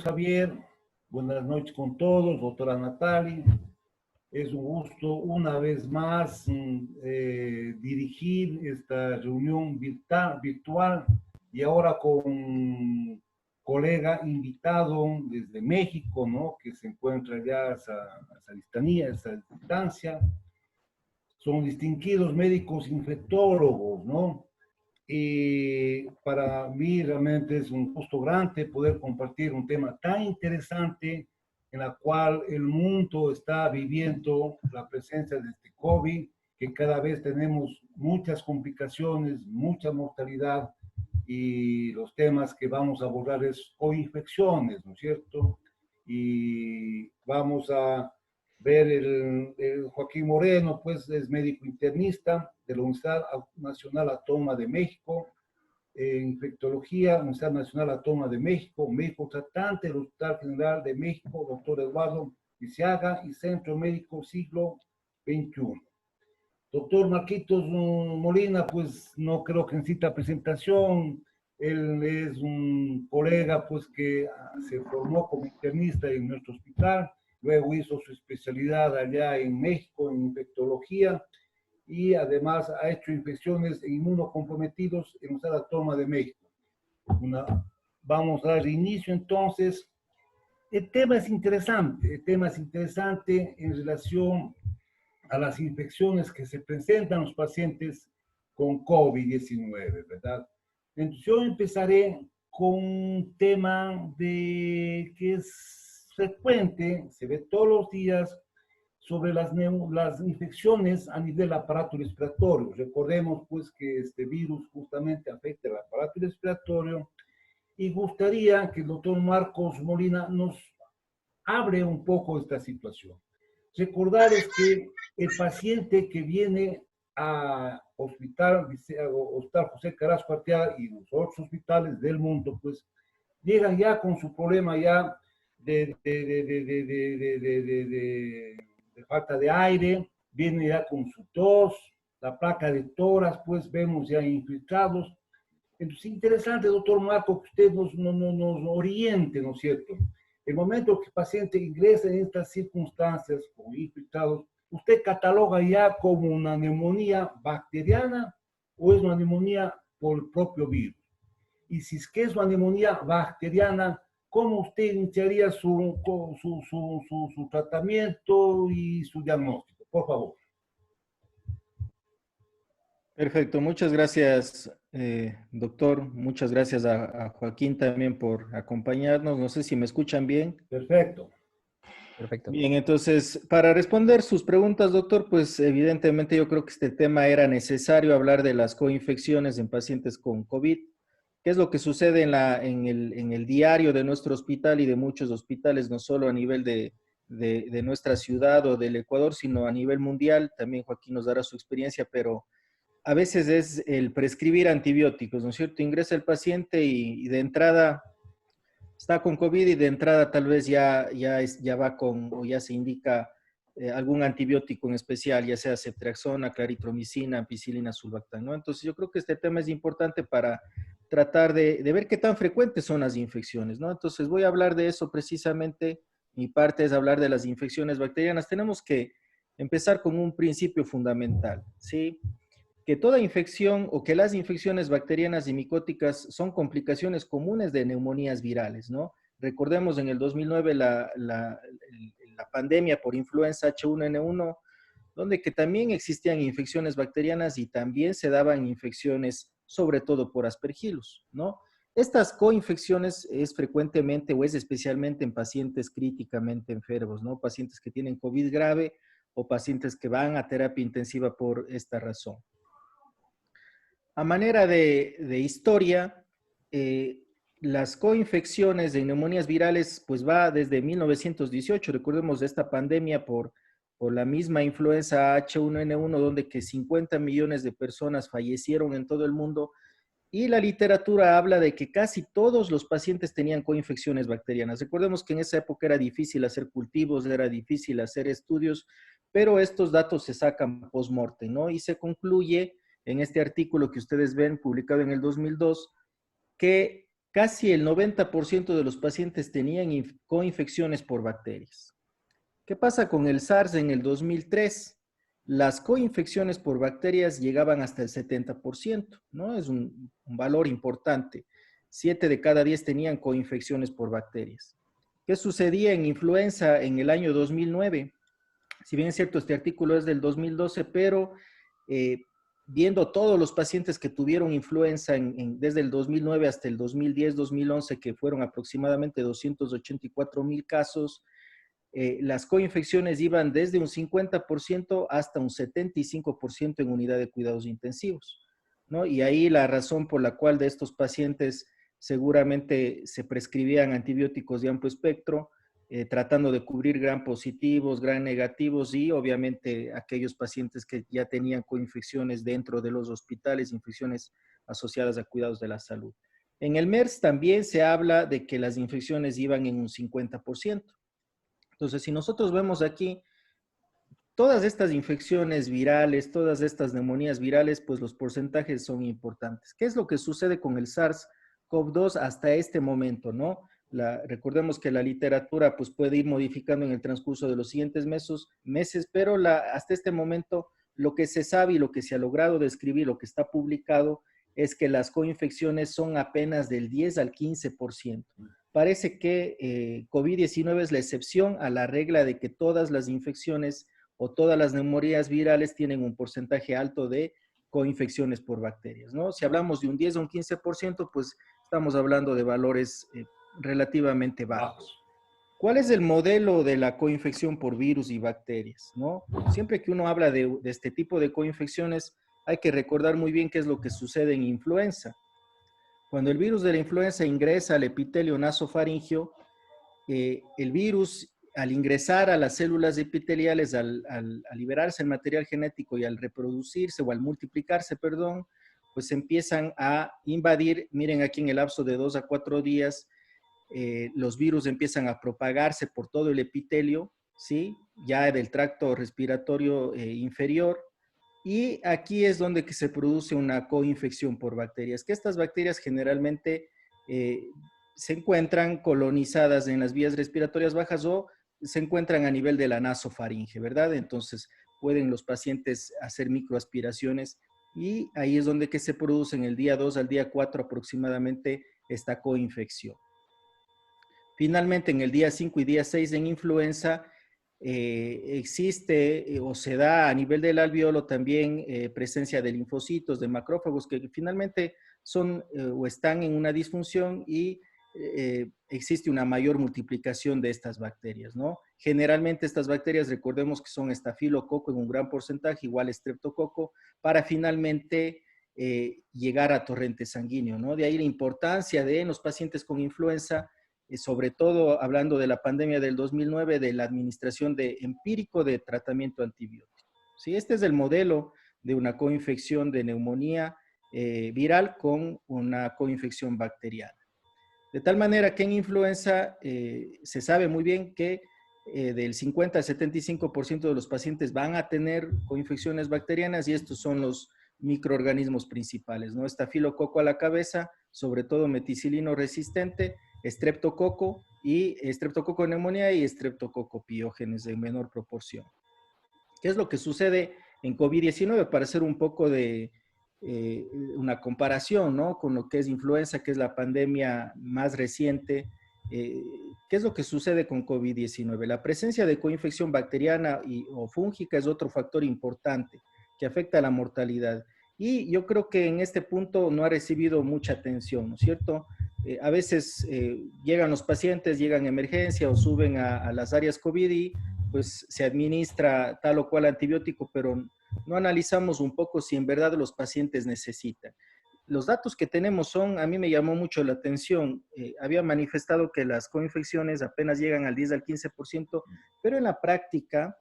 Javier, buenas noches con todos, doctora Natali. Es un gusto una vez más dirigir esta reunión virtual y ahora con un colega invitado desde México, ¿no? Que se encuentra ya a esa distancia, a esa distancia. Son distinguidos médicos infectólogos, ¿no? Y para mí realmente es un gusto grande poder compartir un tema tan interesante en la cual el mundo está viviendo la presencia de este COVID, que cada vez tenemos muchas complicaciones, mucha mortalidad, y los temas que vamos a abordar es coinfecciones, ¿no es cierto? Y vamos a ver el Joaquín Moreno, pues es médico internista de la Universidad Nacional Autónoma de México, infectología, Universidad Nacional Autónoma de México, médico tratante del Hospital General de México, doctor Eduardo Lisiaga, y Centro Médico Siglo XXI. Doctor Marquitos Molina, pues no creo que necesita presentación. Él es un colega pues que se formó como internista en nuestro hospital, luego hizo su especialidad allá en México en infectología y además ha hecho infecciones en inmunocomprometidos en la toma de México. Vamos a dar inicio entonces. El tema es interesante en relación a las infecciones que se presentan en los pacientes con COVID-19, ¿verdad? Entonces yo empezaré con un tema que es frecuente, se ve todos los días, sobre las infecciones a nivel aparato respiratorio. Recordemos pues que este virus justamente afecta el aparato respiratorio y gustaría que el doctor Marcos Molina nos abre un poco esta situación. Recordarles que el paciente que viene a hospital José Carrasco Arteaga y los otros hospitales del mundo, pues llegan ya con su problema ya de falta de aire, viene ya con su tos, la placa de toras, pues vemos ya infiltrados. Entonces, interesante, doctor Marco, que usted nos oriente, ¿no es cierto? El momento que el paciente ingresa en estas circunstancias, con infiltrados, ¿usted cataloga ya como una neumonía bacteriana o es una neumonía por el propio virus? Y si es que es una neumonía bacteriana, ¿cómo usted iniciaría su tratamiento y su diagnóstico? Por favor. Perfecto, muchas gracias, doctor. Muchas gracias a Joaquín también por acompañarnos. No sé si me escuchan bien. Perfecto. Perfecto. Bien, entonces, para responder sus preguntas, doctor, pues evidentemente yo creo que este tema era necesario hablar de las coinfecciones en pacientes con COVID. ¿Qué es lo que sucede en el diario de nuestro hospital y de muchos hospitales, no solo a nivel de nuestra ciudad o del Ecuador, sino a nivel mundial? También Joaquín nos dará su experiencia, pero a veces es el prescribir antibióticos, ¿no es cierto? Ingresa el paciente y de entrada está con COVID y de entrada tal vez ya va con o ya se indica algún antibiótico en especial, ya sea ceftriaxona, claritromicina, ampicilina, sulbactam, ¿no? Entonces yo creo que este tema es importante para tratar de ver qué tan frecuentes son las infecciones, ¿no? Entonces voy a hablar de eso precisamente. Mi parte es hablar de las infecciones bacterianas. Tenemos que empezar con un principio fundamental, ¿sí? Que toda infección o que las infecciones bacterianas y micóticas son complicaciones comunes de neumonías virales, ¿no? Recordemos en el 2009 la pandemia por influenza H1N1, donde que también existían infecciones bacterianas y también se daban infecciones, sobre todo por aspergillus, ¿no? Estas coinfecciones es frecuentemente o es especialmente en pacientes críticamente enfermos, ¿no? Pacientes que tienen COVID grave o pacientes que van a terapia intensiva por esta razón. A manera de historia, las coinfecciones de neumonías virales pues va desde 1918, recordemos de esta pandemia por la misma influenza H1N1, donde que 50 millones de personas fallecieron en todo el mundo, y la literatura habla de que casi todos los pacientes tenían coinfecciones bacterianas. Recordemos que en esa época era difícil hacer cultivos, era difícil hacer estudios, pero estos datos se sacan post-mortem, ¿no? Y se concluye en este artículo que ustedes ven, publicado en el 2002, que casi el 90% de los pacientes tenían coinfecciones por bacterias. ¿Qué pasa con el SARS en el 2003? Las coinfecciones por bacterias llegaban hasta el 70%, ¿no? Es un valor importante. 7 de cada 10 tenían coinfecciones por bacterias. ¿Qué sucedía en influenza en el año 2009? Si bien es cierto, este artículo es del 2012, pero eh, viendo todos los pacientes que tuvieron influenza desde el 2009 hasta el 2010-2011, que fueron aproximadamente 284,000 casos, las coinfecciones iban desde un 50% hasta un 75% en unidad de cuidados intensivos, ¿no? Y ahí la razón por la cual de estos pacientes seguramente se prescribían antibióticos de amplio espectro, tratando de cubrir gran positivos, gran negativos y obviamente aquellos pacientes que ya tenían coinfecciones dentro de los hospitales, infecciones asociadas a cuidados de la salud. En el MERS también se habla de que las infecciones iban en un 50%. Entonces, si nosotros vemos aquí, todas estas infecciones virales, todas estas neumonías virales, pues los porcentajes son importantes. ¿Qué es lo que sucede con el SARS-CoV-2 hasta este momento, no? Recordemos que la literatura pues, puede ir modificando en el transcurso de los siguientes meses, pero hasta este momento lo que se sabe y lo que se ha logrado describir, lo que está publicado, es que las coinfecciones son apenas del 10 al 15%. Parece que COVID-19 es la excepción a la regla de que todas las infecciones o todas las neumonías virales tienen un porcentaje alto de coinfecciones por bacterias, ¿no? Si hablamos de un 10 o un 15%, pues estamos hablando de valores relativamente bajos. ¿Cuál es el modelo de la coinfección por virus y bacterias, no? Siempre que uno habla de este tipo de coinfecciones, hay que recordar muy bien qué es lo que sucede en influenza. Cuando el virus de la influenza ingresa al epitelio nasofaringeo, el virus, al ingresar a las células epiteliales, al liberarse el material genético y al reproducirse o al multiplicarse, perdón, pues empiezan a invadir, miren aquí en el lapso de 2 a 4 días, los virus empiezan a propagarse por todo el epitelio, ¿sí? Ya del tracto respiratorio inferior, y aquí es donde que se produce una coinfección por bacterias, que estas bacterias generalmente se encuentran colonizadas en las vías respiratorias bajas o se encuentran a nivel de la nasofaringe, ¿verdad? Entonces pueden los pacientes hacer microaspiraciones y ahí es donde que se produce en el día 2 al día 4 aproximadamente esta coinfección. Finalmente, en el día 5 y día 6 en influenza, existe o se da a nivel del alveolo también presencia de linfocitos, de macrófagos que finalmente son o están en una disfunción y existe una mayor multiplicación de estas bacterias, ¿no? Generalmente estas bacterias, recordemos que son estafilococo en un gran porcentaje, igual estreptococo, para finalmente llegar a torrente sanguíneo, ¿no? De ahí la importancia de en los pacientes con influenza, sobre todo hablando de la pandemia del 2009, de la administración empírico de tratamiento antibiótico. ¿Sí? Este es el modelo de una coinfección de neumonía viral con una coinfección bacteriana. De tal manera que en influenza se sabe muy bien que del 50 al 75% de los pacientes van a tener coinfecciones bacterianas y estos son los microorganismos principales, ¿no? Estafilococo a la cabeza, sobre todo meticilino resistente, estreptococo y estreptococo neumonía y estreptococo piógenes en menor proporción. ¿Qué es lo que sucede en COVID-19? Para hacer un poco de una comparación, ¿no? Con lo que es influenza, que es la pandemia más reciente. ¿Qué es lo que sucede con COVID-19? La presencia de coinfección bacteriana o fúngica es otro factor importante que afecta a la mortalidad. Y yo creo que en este punto no ha recibido mucha atención, ¿no es cierto? A veces llegan los pacientes, llegan a emergencia o suben a las áreas COVID y pues se administra tal o cual antibiótico, pero no analizamos un poco si en verdad los pacientes necesitan. Los datos que tenemos son, a mí me llamó mucho la atención, había manifestado que las coinfecciones apenas llegan al 10 al 15%, pero en la práctica,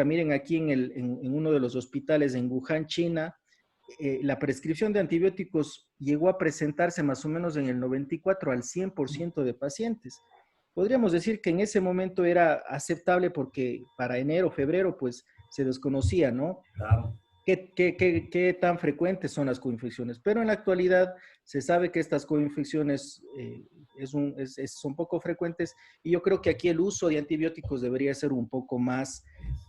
miren aquí en uno de los hospitales en Wuhan, China, la prescripción de antibióticos llegó a presentarse más o menos en el 94 al 100% de pacientes. Podríamos decir que en ese momento era aceptable porque para enero, febrero, pues se desconocía, ¿no? Claro. qué tan frecuentes son las coinfecciones. Pero en la actualidad se sabe que estas coinfecciones son poco frecuentes y yo creo que aquí el uso de antibióticos debería ser un poco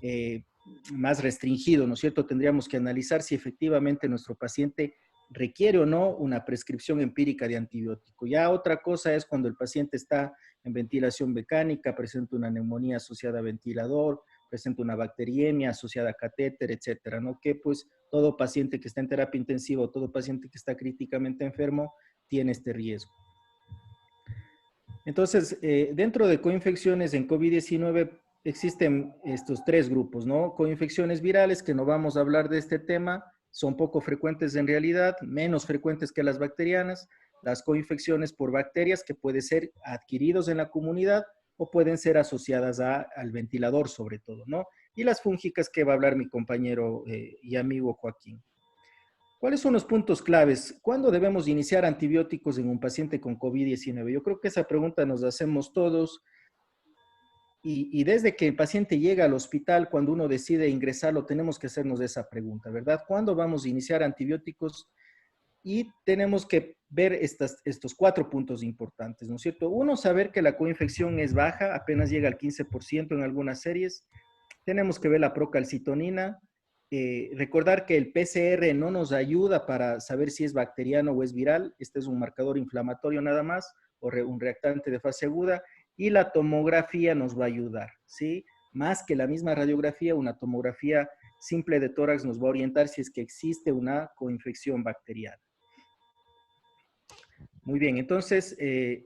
eh, más restringido, ¿no es cierto? Tendríamos que analizar si efectivamente nuestro paciente requiere o no una prescripción empírica de antibiótico. Ya otra cosa es cuando el paciente está en ventilación mecánica, presenta una neumonía asociada a ventilador, presenta una bacteriemia asociada a catéter, etcétera, ¿no? Que pues todo paciente que está en terapia intensiva o todo paciente que está críticamente enfermo tiene este riesgo. Entonces, dentro de coinfecciones en COVID-19 existen estos tres grupos, ¿no? Coinfecciones virales, que no vamos a hablar de este tema, son poco frecuentes en realidad, menos frecuentes que las bacterianas. Las coinfecciones por bacterias, que pueden ser adquiridos en la comunidad o pueden ser asociadas al ventilador sobre todo, ¿no? Y las fúngicas, que va a hablar mi compañero y amigo Joaquín. ¿Cuáles son los puntos claves? ¿Cuándo debemos iniciar antibióticos en un paciente con COVID-19? Yo creo que esa pregunta nos la hacemos todos y desde que el paciente llega al hospital, cuando uno decide ingresarlo, tenemos que hacernos esa pregunta, ¿verdad? ¿Cuándo vamos a iniciar antibióticos? Y tenemos que ver estos 4 puntos importantes, ¿no es cierto? Uno, saber que la coinfección es baja, apenas llega al 15% en algunas series. Tenemos que ver la procalcitonina. Recordar que el PCR no nos ayuda para saber si es bacteriano o es viral. Este es un marcador inflamatorio nada más, o un reactante de fase aguda. Y la tomografía nos va a ayudar, ¿sí? Más que la misma radiografía, una tomografía simple de tórax nos va a orientar si es que existe una coinfección bacteriana. Muy bien, entonces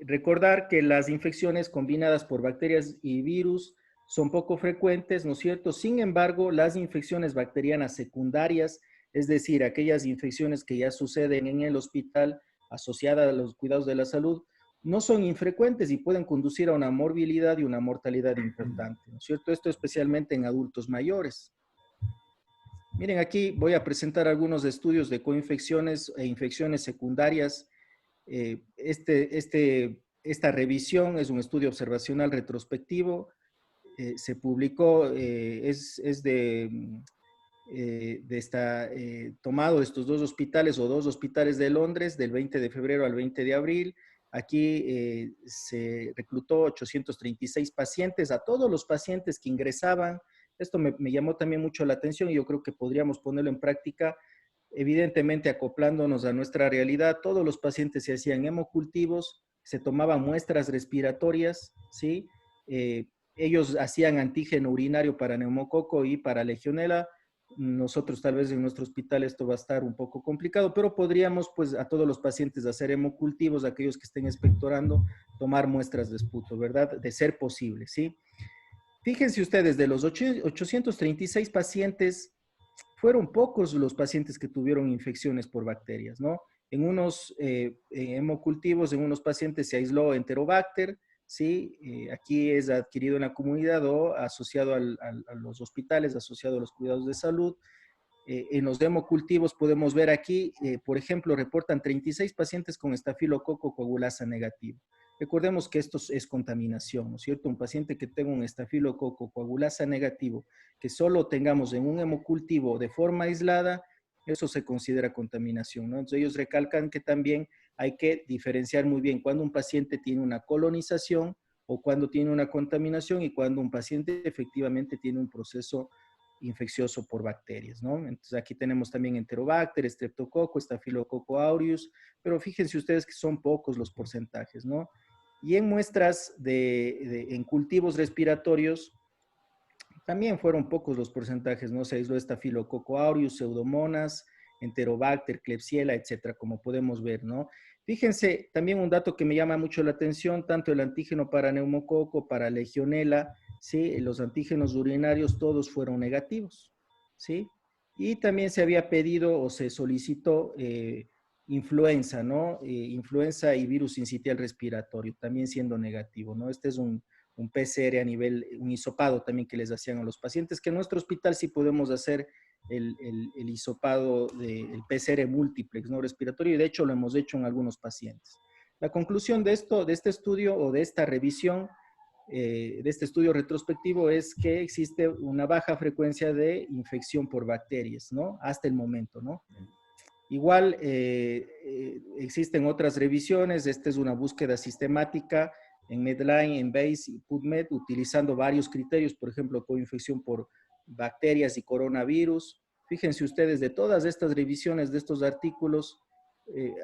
recordar que las infecciones combinadas por bacterias y virus son poco frecuentes, ¿no es cierto? Sin embargo, las infecciones bacterianas secundarias, es decir, aquellas infecciones que ya suceden en el hospital asociadas a los cuidados de la salud, no son infrecuentes y pueden conducir a una morbilidad y una mortalidad importante, ¿no es cierto? Esto especialmente en adultos mayores. Miren, aquí voy a presentar algunos estudios de coinfecciones e infecciones secundarias. Esta revisión es un estudio observacional retrospectivo. Se publicó, tomado de estos dos hospitales de Londres, del 20 de febrero al 20 de abril. Aquí se reclutó 836 pacientes, a todos los pacientes que ingresaban. Esto me llamó también mucho la atención y yo creo que podríamos ponerlo en práctica, evidentemente acoplándonos a nuestra realidad. Todos los pacientes se hacían hemocultivos, se tomaban muestras respiratorias, ¿sí? Ellos hacían antígeno urinario para neumococo y para legionela. Nosotros tal vez en nuestro hospital esto va a estar un poco complicado, pero podríamos pues a todos los pacientes hacer hemocultivos, aquellos que estén expectorando, tomar muestras de esputo, ¿verdad? De ser posible, ¿sí? Fíjense ustedes, de los 836 pacientes, fueron pocos los pacientes que tuvieron infecciones por bacterias, ¿no? En unos hemocultivos, en unos pacientes se aisló Enterobacter, ¿sí? Aquí es adquirido en la comunidad o asociado a los hospitales, asociado a los cuidados de salud. En los hemocultivos podemos ver aquí, por ejemplo, reportan 36 pacientes con estafilococo coagulasa negativo. Recordemos que esto es contaminación, ¿no es cierto? Un paciente que tenga un estafilococo coagulasa negativo, que solo tengamos en un hemocultivo de forma aislada, eso se considera contaminación, ¿no? Entonces ellos recalcan que también hay que diferenciar muy bien cuando un paciente tiene una colonización o cuando tiene una contaminación y cuando un paciente efectivamente tiene un proceso infeccioso por bacterias, ¿no? Entonces aquí tenemos también Enterobacter, Streptococo, Staphylococcus aureus, pero fíjense ustedes que son pocos los porcentajes, ¿no? Y en muestras en cultivos respiratorios, también fueron pocos los porcentajes, ¿no? Se aisló Staphylococcus aureus, Pseudomonas, Enterobacter, Klebsiella, etcétera, como podemos ver, ¿no? Fíjense, también un dato que me llama mucho la atención, tanto el antígeno para neumococo, para legionela, ¿sí? Los antígenos urinarios todos fueron negativos, ¿sí? Y también se había pedido o se solicitó influenza, ¿no? Influenza y virus sincitial respiratorio, también siendo negativo, ¿no? Este es un PCR a nivel, un hisopado también que les hacían a los pacientes, que en nuestro hospital sí podemos hacer el hisopado, el PCR múltiplex, ¿no? Respiratorio, y de hecho lo hemos hecho en algunos pacientes. La conclusión de este estudio o de esta revisión de este estudio retrospectivo es que existe una baja frecuencia de infección por bacterias, ¿no? Hasta el momento, ¿no? Igual existen otras revisiones. Esta es una búsqueda sistemática en Medline, en Base y PubMed, utilizando varios criterios, por ejemplo, coinfección por bacterias y coronavirus. Fíjense ustedes, de todas estas revisiones de estos artículos,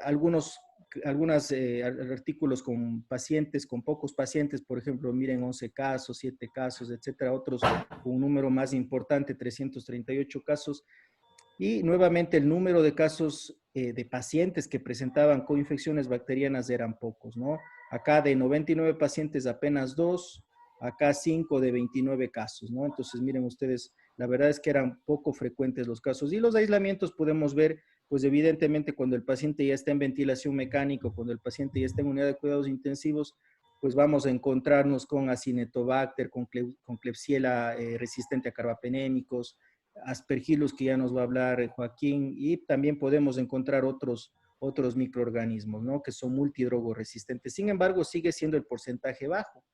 algunos artículos con pacientes, con pocos pacientes, por ejemplo, miren 11 casos, 7 casos, etcétera, otros con un número más importante, 338 casos, y nuevamente el número de casos de pacientes que presentaban coinfecciones bacterianas eran pocos, ¿no? Acá de 99 pacientes apenas 2, acá 5 de 29 casos, ¿no? Entonces miren ustedes, la verdad es que eran poco frecuentes los casos. Y los aislamientos podemos ver, pues evidentemente cuando el paciente ya está en ventilación mecánica, cuando el paciente ya está en unidad de cuidados intensivos, pues vamos a encontrarnos con Acinetobacter, con Klebsiella resistente a carbapenémicos, Aspergillus, que ya nos va a hablar Joaquín, y también podemos encontrar otros microorganismos, ¿no? Que son multidrogoresistentes. Sin embargo, sigue siendo el porcentaje bajo.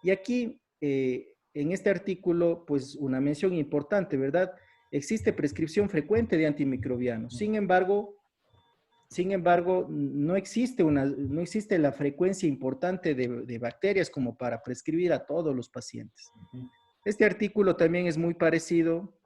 Y aquí, en este artículo, pues una mención importante, ¿verdad? Existe prescripción frecuente de antimicrobianos. Sin embargo, no existe la frecuencia importante de bacterias como para prescribir a todos los pacientes. Este artículo también es muy parecido,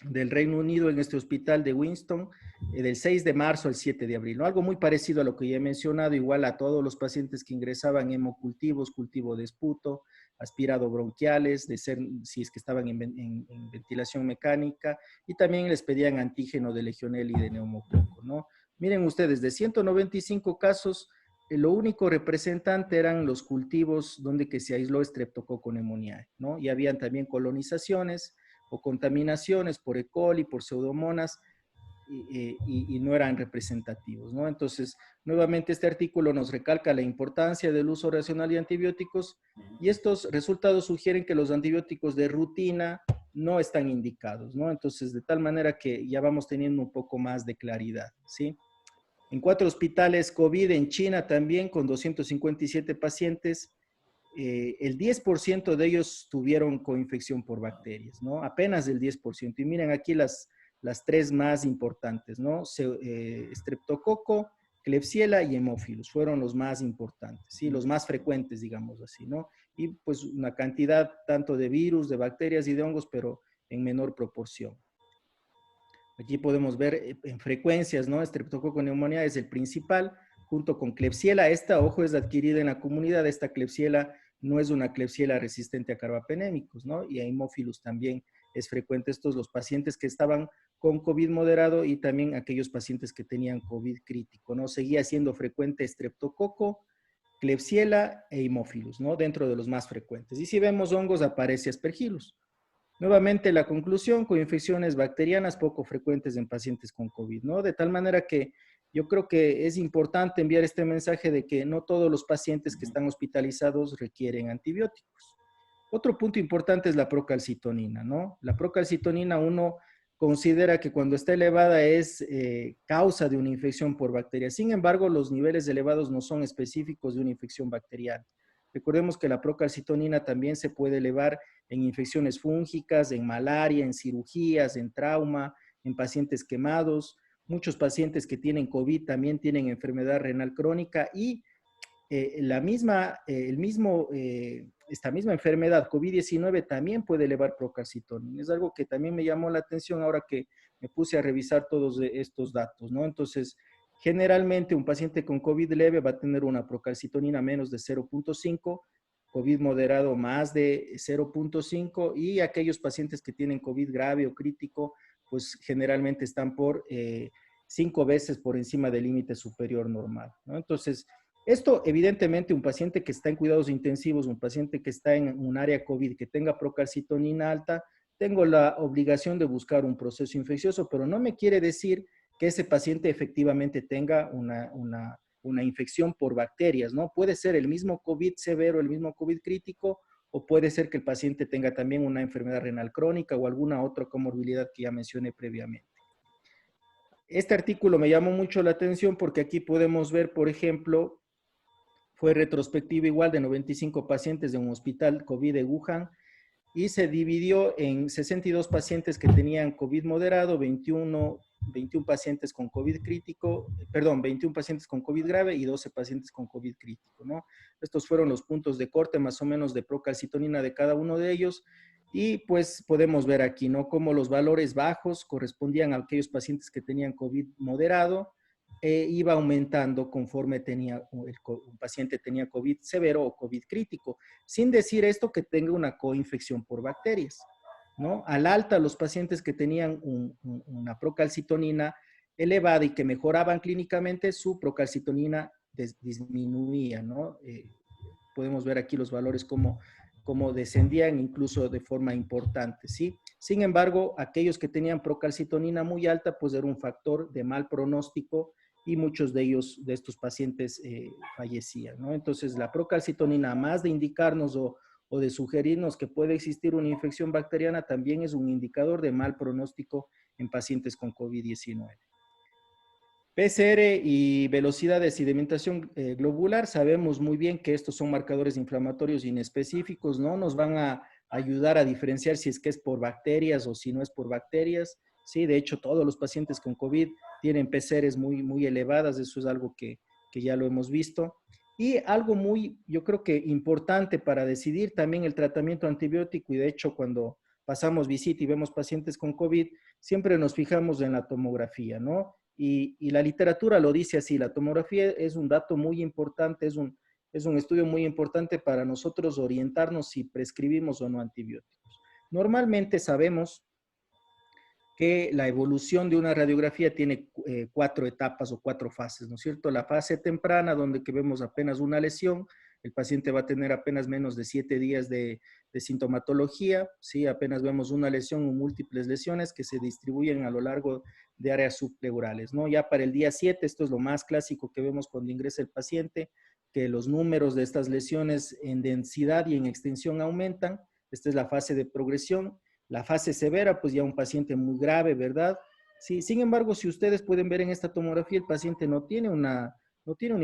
del Reino Unido, en este hospital de Winston, del 6 de marzo al 7 de abril, ¿no? Algo muy parecido a lo que ya he mencionado, igual a todos los pacientes que ingresaban hemocultivos, cultivo de esputo, aspirado bronquiales, si es que estaban en ventilación mecánica, y también les pedían antígeno de Legionella y de neumococo, ¿no? Miren ustedes, de 195 casos, lo único representante eran los cultivos donde que se aisló Streptococcus pneumoniae, ¿no? Y habían también colonizaciones o contaminaciones por E. coli, por pseudomonas, y no eran representativos, ¿no? Entonces, nuevamente este artículo nos recalca la importancia del uso racional de antibióticos, y estos resultados sugieren que los antibióticos de rutina no están indicados, ¿no? Entonces, de tal manera que ya vamos teniendo un poco más de claridad, ¿sí? En 4 hospitales COVID en China también, con 257 pacientes, el 10% de ellos tuvieron coinfección por bacterias, ¿no? Apenas el 10%. Y miren aquí las 3 más importantes, ¿no? Streptococo, Klebsiella y Haemophilus fueron los más importantes, ¿sí? Los más frecuentes, digamos así, ¿no? Y pues una cantidad tanto de virus, de bacterias y de hongos, pero en menor proporción. Aquí podemos ver en frecuencias, ¿no? Streptococo neumonía es el principal, junto con Klebsiella. Esta, ojo, es adquirida en la comunidad. Esta Klebsiella no es una Klebsiella resistente a carbapenémicos, ¿no? Y Haemophilus también es frecuente. Estos los pacientes que estaban con COVID moderado y también aquellos pacientes que tenían COVID crítico, ¿no? Seguía siendo frecuente Streptococo, Klebsiella e Haemophilus, ¿no? Dentro de los más frecuentes. Y si vemos hongos, aparece Aspergillus. Nuevamente, la conclusión, con infecciones bacterianas poco frecuentes en pacientes con COVID, ¿no? De tal manera que yo creo que es importante enviar este mensaje de que no todos los pacientes que están hospitalizados requieren antibióticos. Otro punto importante es la procalcitonina, ¿no? La procalcitonina uno considera que cuando está elevada es causa de una infección por bacterias. Sin embargo, los niveles elevados no son específicos de una infección bacteriana. Recordemos que la procalcitonina también se puede elevar en infecciones fúngicas, en malaria, en cirugías, en trauma, en pacientes quemados. Muchos pacientes que tienen COVID también tienen enfermedad renal crónica y esta misma enfermedad, COVID-19, también puede elevar procalcitonina. Es algo que también me llamó la atención ahora que me puse a revisar todos estos datos, ¿no? Entonces, generalmente un paciente con COVID leve va a tener una procalcitonina menos de 0.5, COVID moderado más de 0.5, y aquellos pacientes que tienen COVID grave o crítico, pues generalmente están por 5 veces por encima del límite superior normal, ¿no? Entonces, esto, evidentemente, un paciente que está en cuidados intensivos, un paciente que está en un área COVID, que tenga procalcitonina alta, tengo la obligación de buscar un proceso infeccioso, pero no me quiere decir que ese paciente efectivamente tenga una infección por bacterias, ¿no? Puede ser el mismo COVID severo, el mismo COVID crítico, o puede ser que el paciente tenga también una enfermedad renal crónica o alguna otra comorbilidad que ya mencioné previamente. Este artículo me llamó mucho la atención porque aquí podemos ver, por ejemplo, Fue retrospectiva igual de 95 pacientes de un hospital COVID de Wuhan y se dividió en 62 pacientes que tenían COVID moderado, 21 pacientes con COVID crítico, perdón, 21 pacientes con COVID grave y 12 pacientes con COVID crítico, ¿no? Estos fueron los puntos de corte más o menos de procalcitonina de cada uno de ellos. Y pues podemos ver aquí, ¿no? Cómo los valores bajos correspondían a aquellos pacientes que tenían COVID moderado, iba aumentando conforme un paciente tenía COVID severo o COVID crítico, sin decir esto que tenga una coinfección por bacterias, ¿no? Al alta, los pacientes que tenían una procalcitonina elevada y que mejoraban clínicamente, su procalcitonina disminuía, ¿no? Podemos ver aquí los valores como descendían incluso de forma importante, ¿sí? Sin embargo, aquellos que tenían procalcitonina muy alta, pues era un factor de mal pronóstico y muchos de ellos, de estos pacientes, fallecían, ¿no? Entonces, la procalcitonina, más de indicarnos o de sugerirnos que puede existir una infección bacteriana, también es un indicador de mal pronóstico en pacientes con COVID-19. PCR y velocidad de sedimentación globular, sabemos muy bien que estos son marcadores inflamatorios inespecíficos, no nos van a ayudar a diferenciar si es que es por bacterias o si no es por bacterias. Sí, de hecho, todos los pacientes con COVID tienen PCRs muy elevadas, eso es algo que ya lo hemos visto. Y algo yo creo que importante para decidir también el tratamiento antibiótico, y de hecho cuando pasamos visita y vemos pacientes con COVID, siempre nos fijamos en la tomografía, ¿no? Y la literatura lo dice así, la tomografía es un dato muy importante, es un estudio muy importante para nosotros orientarnos si prescribimos o no antibióticos. Normalmente sabemos que la evolución de una radiografía tiene 4 etapas o 4 fases, ¿no es cierto? La fase temprana, donde que vemos apenas una lesión, el paciente va a tener apenas menos de 7 días de sintomatología, ¿sí? Apenas vemos una lesión o múltiples lesiones que se distribuyen a lo largo de áreas subpleurales, ¿no? Ya para el día 7, esto es lo más clásico que vemos cuando ingresa el paciente, que los números de estas lesiones en densidad y en extensión aumentan. Esta es la fase de progresión. La fase severa, pues ya un paciente muy grave, ¿verdad? Sí, sin embargo, si ustedes pueden ver en esta tomografía, el paciente no tiene una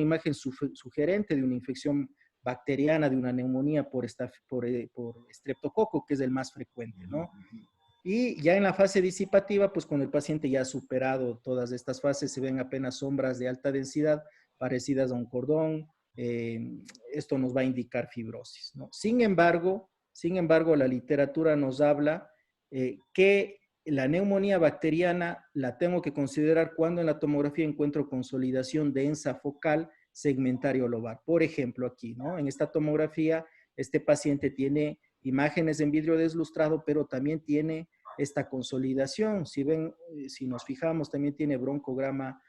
imagen sugerente de una infección bacteriana, de una neumonía por estreptococo, que es el más frecuente, ¿no? Y ya en la fase disipativa, pues cuando el paciente ya ha superado todas estas fases, se ven apenas sombras de alta densidad parecidas a un cordón. Esto nos va a indicar fibrosis, ¿no? Sin embargo, la literatura nos habla que la neumonía bacteriana la tengo que considerar cuando en la tomografía encuentro consolidación densa focal segmentaria o lobar. Por ejemplo, aquí, ¿no? En esta tomografía, este paciente tiene imágenes en vidrio deslustrado, pero también tiene esta consolidación. Si ven, si nos fijamos, también tiene broncograma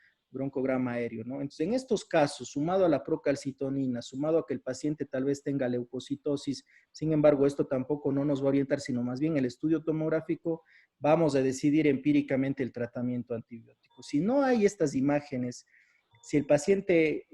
aéreo, ¿no? Entonces, en estos casos, sumado a la procalcitonina, sumado a que el paciente tal vez tenga leucocitosis, sin embargo, esto tampoco no nos va a orientar, sino más bien el estudio tomográfico, vamos a decidir empíricamente el tratamiento antibiótico. Si no hay estas imágenes, si el paciente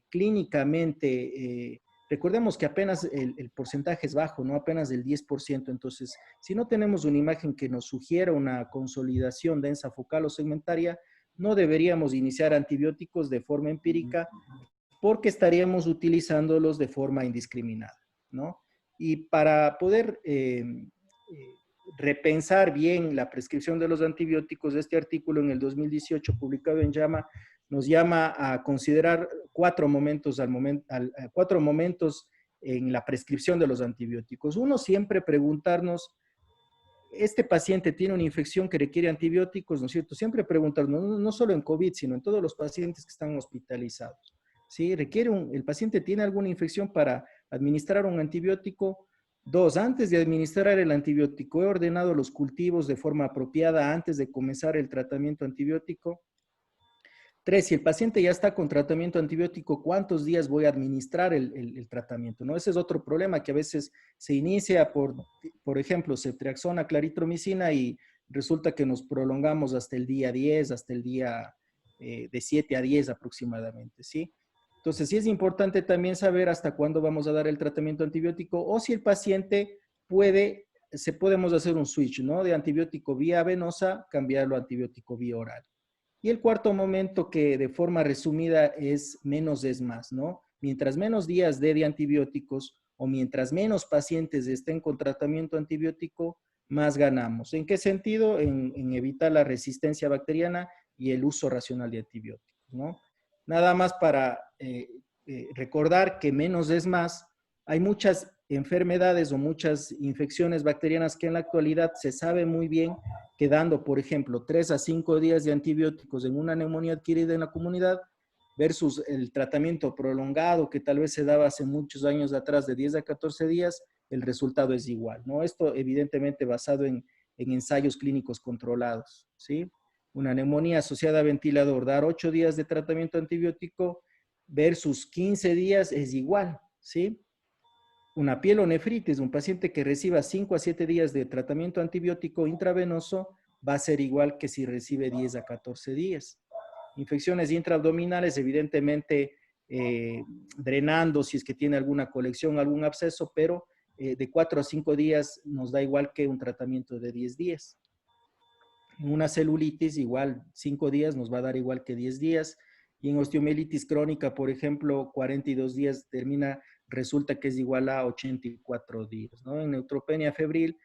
clínicamente, recordemos que apenas el porcentaje es bajo, ¿no? Apenas del 10%, entonces, si no tenemos una imagen que nos sugiera una consolidación densa focal o segmentaria, no deberíamos iniciar antibióticos de forma empírica porque estaríamos utilizándolos de forma indiscriminada, ¿no? Y para poder repensar bien la prescripción de los antibióticos, este artículo en el 2018 publicado en JAMA nos llama a considerar 4 momentos en la prescripción de los antibióticos. Uno, siempre preguntarnos, este paciente tiene una infección que requiere antibióticos, ¿no es cierto? Siempre preguntarnos, no solo en COVID, sino en todos los pacientes que están hospitalizados. ¿Sí? ¿El paciente tiene alguna infección para administrar un antibiótico? 2, antes de administrar el antibiótico, ¿he ordenado los cultivos de forma apropiada antes de comenzar el tratamiento antibiótico? 3, si el paciente ya está con tratamiento antibiótico, ¿cuántos días voy a administrar el tratamiento? ¿No? Ese es otro problema que a veces se inicia por ejemplo, ceftriaxona, claritromicina y resulta que nos prolongamos hasta el día 10, hasta el día de 7 a 10 aproximadamente, ¿sí? Entonces, sí es importante también saber hasta cuándo vamos a dar el tratamiento antibiótico o si el paciente podemos hacer un switch, ¿no? De antibiótico vía venosa, cambiarlo a antibiótico vía oral. Y el cuarto momento, que de forma resumida es menos es más, ¿no? Mientras menos días de antibióticos o mientras menos pacientes estén con tratamiento antibiótico, más ganamos. ¿En qué sentido? En evitar la resistencia bacteriana y el uso racional de antibióticos, ¿no? Nada más para recordar que menos es más. Hay muchas enfermedades o muchas infecciones bacterianas que en la actualidad se sabe muy bien que dando, por ejemplo, 3 a 5 días de antibióticos en una neumonía adquirida en la comunidad versus el tratamiento prolongado que tal vez se daba hace muchos años atrás de 10 a 14 días, el resultado es igual, ¿no? Esto evidentemente basado en ensayos clínicos controlados, ¿sí? Una neumonía asociada a ventilador, dar 8 días de tratamiento antibiótico versus 15 días es igual, ¿sí? Una pielonefritis, un paciente que reciba 5 a 7 días de tratamiento antibiótico intravenoso va a ser igual que si recibe 10 a 14 días. Infecciones intraabdominales, evidentemente drenando si es que tiene alguna colección, algún absceso, pero de 4 a 5 días nos da igual que un tratamiento de 10 días. En una celulitis, igual 5 días nos va a dar igual que 10 días. Y en osteomielitis crónica, por ejemplo, 42 días resulta que es igual a 84 días, ¿no? En neutropenia febril,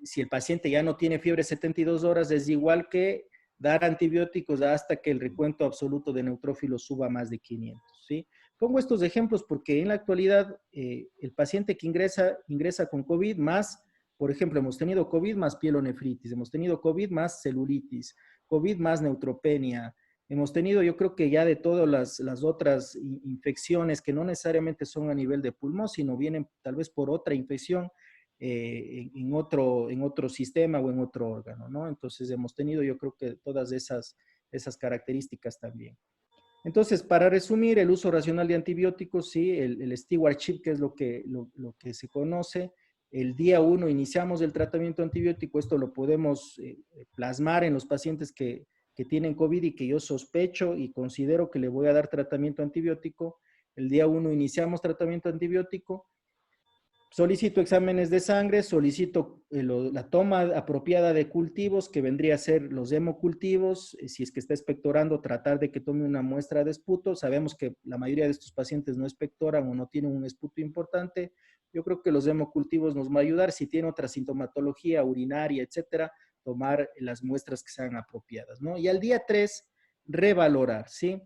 si el paciente ya no tiene fiebre 72 horas, es igual que dar antibióticos hasta que el recuento absoluto de neutrófilos suba a más de 500, ¿sí? Pongo estos ejemplos porque en la actualidad el paciente que ingresa con COVID más, por ejemplo, hemos tenido COVID más pielonefritis, hemos tenido COVID más celulitis, COVID más neutropenia, hemos tenido, yo creo que ya de todas las otras infecciones que no necesariamente son a nivel de pulmón, sino vienen tal vez por otra infección en otro sistema o en otro órgano, ¿no? Entonces hemos tenido, yo creo que todas esas características también. Entonces, para resumir, el uso racional de antibióticos, sí, el stewardship, que es lo que se conoce. El día 1 iniciamos el tratamiento antibiótico, esto lo podemos plasmar en los pacientes que tienen COVID y que yo sospecho y considero que le voy a dar tratamiento antibiótico. El día 1 iniciamos tratamiento antibiótico, solicito exámenes de sangre, solicito la toma apropiada de cultivos, que vendría a ser los hemocultivos, si es que está expectorando, tratar de que tome una muestra de esputo. Sabemos que la mayoría de estos pacientes no expectoran o no tienen un esputo importante. Yo creo que los hemocultivos nos va a ayudar. Si tiene otra sintomatología urinaria, etcétera, tomar las muestras que sean apropiadas, ¿no? Y al día 3, revalorar, ¿sí?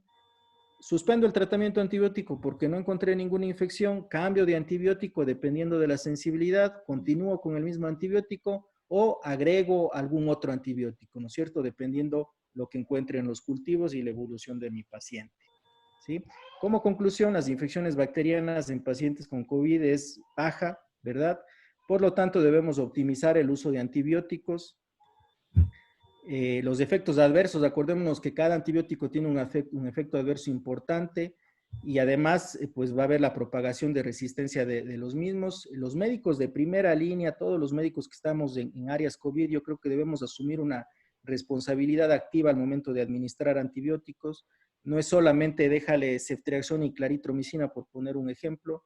Suspendo el tratamiento antibiótico porque no encontré ninguna infección, cambio de antibiótico dependiendo de la sensibilidad, continúo con el mismo antibiótico o agrego algún otro antibiótico, ¿no es cierto? Dependiendo lo que encuentre en los cultivos y la evolución de mi paciente, ¿sí? Como conclusión, las infecciones bacterianas en pacientes con COVID es baja, ¿verdad? Por lo tanto, debemos optimizar el uso de antibióticos. Los efectos adversos, acordémonos que cada antibiótico tiene un efecto adverso importante y además pues va a haber la propagación de resistencia de los mismos. Los médicos de primera línea, todos los médicos que estamos en áreas COVID, yo creo que debemos asumir una responsabilidad activa al momento de administrar antibióticos. No es solamente déjale ceftriaxona y claritromicina, por poner un ejemplo.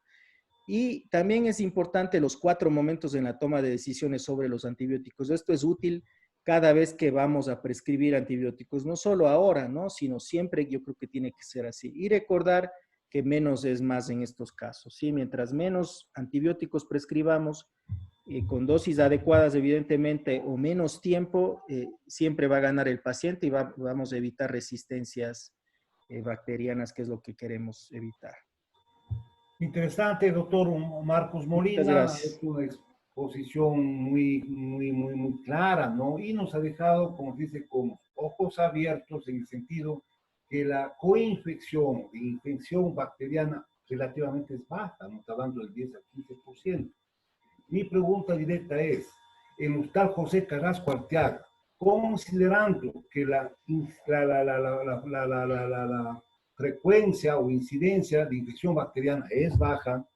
Y también es importante los 4 momentos en la toma de decisiones sobre los antibióticos. Esto es útil cada vez que vamos a prescribir antibióticos, no solo ahora, ¿no? Sino siempre. Yo creo que tiene que ser así. Y recordar que menos es más en estos casos, ¿sí? Mientras menos antibióticos prescribamos, con dosis adecuadas, evidentemente, o menos tiempo, siempre va a ganar el paciente y vamos a evitar resistencias bacterianas, que es lo que queremos evitar. Interesante, doctor Marcos Muchas Molina, es gracias. una exposición muy clara, ¿no? Y nos ha dejado, como dice, con ojos abiertos en el sentido que la coinfección de infección bacteriana relativamente es baja, no está hablando del 10 al 15%. Mi pregunta directa es, el Hospital José Carrasco Arteaga, considerando que la frecuencia o incidencia de infección bacteriana es baja,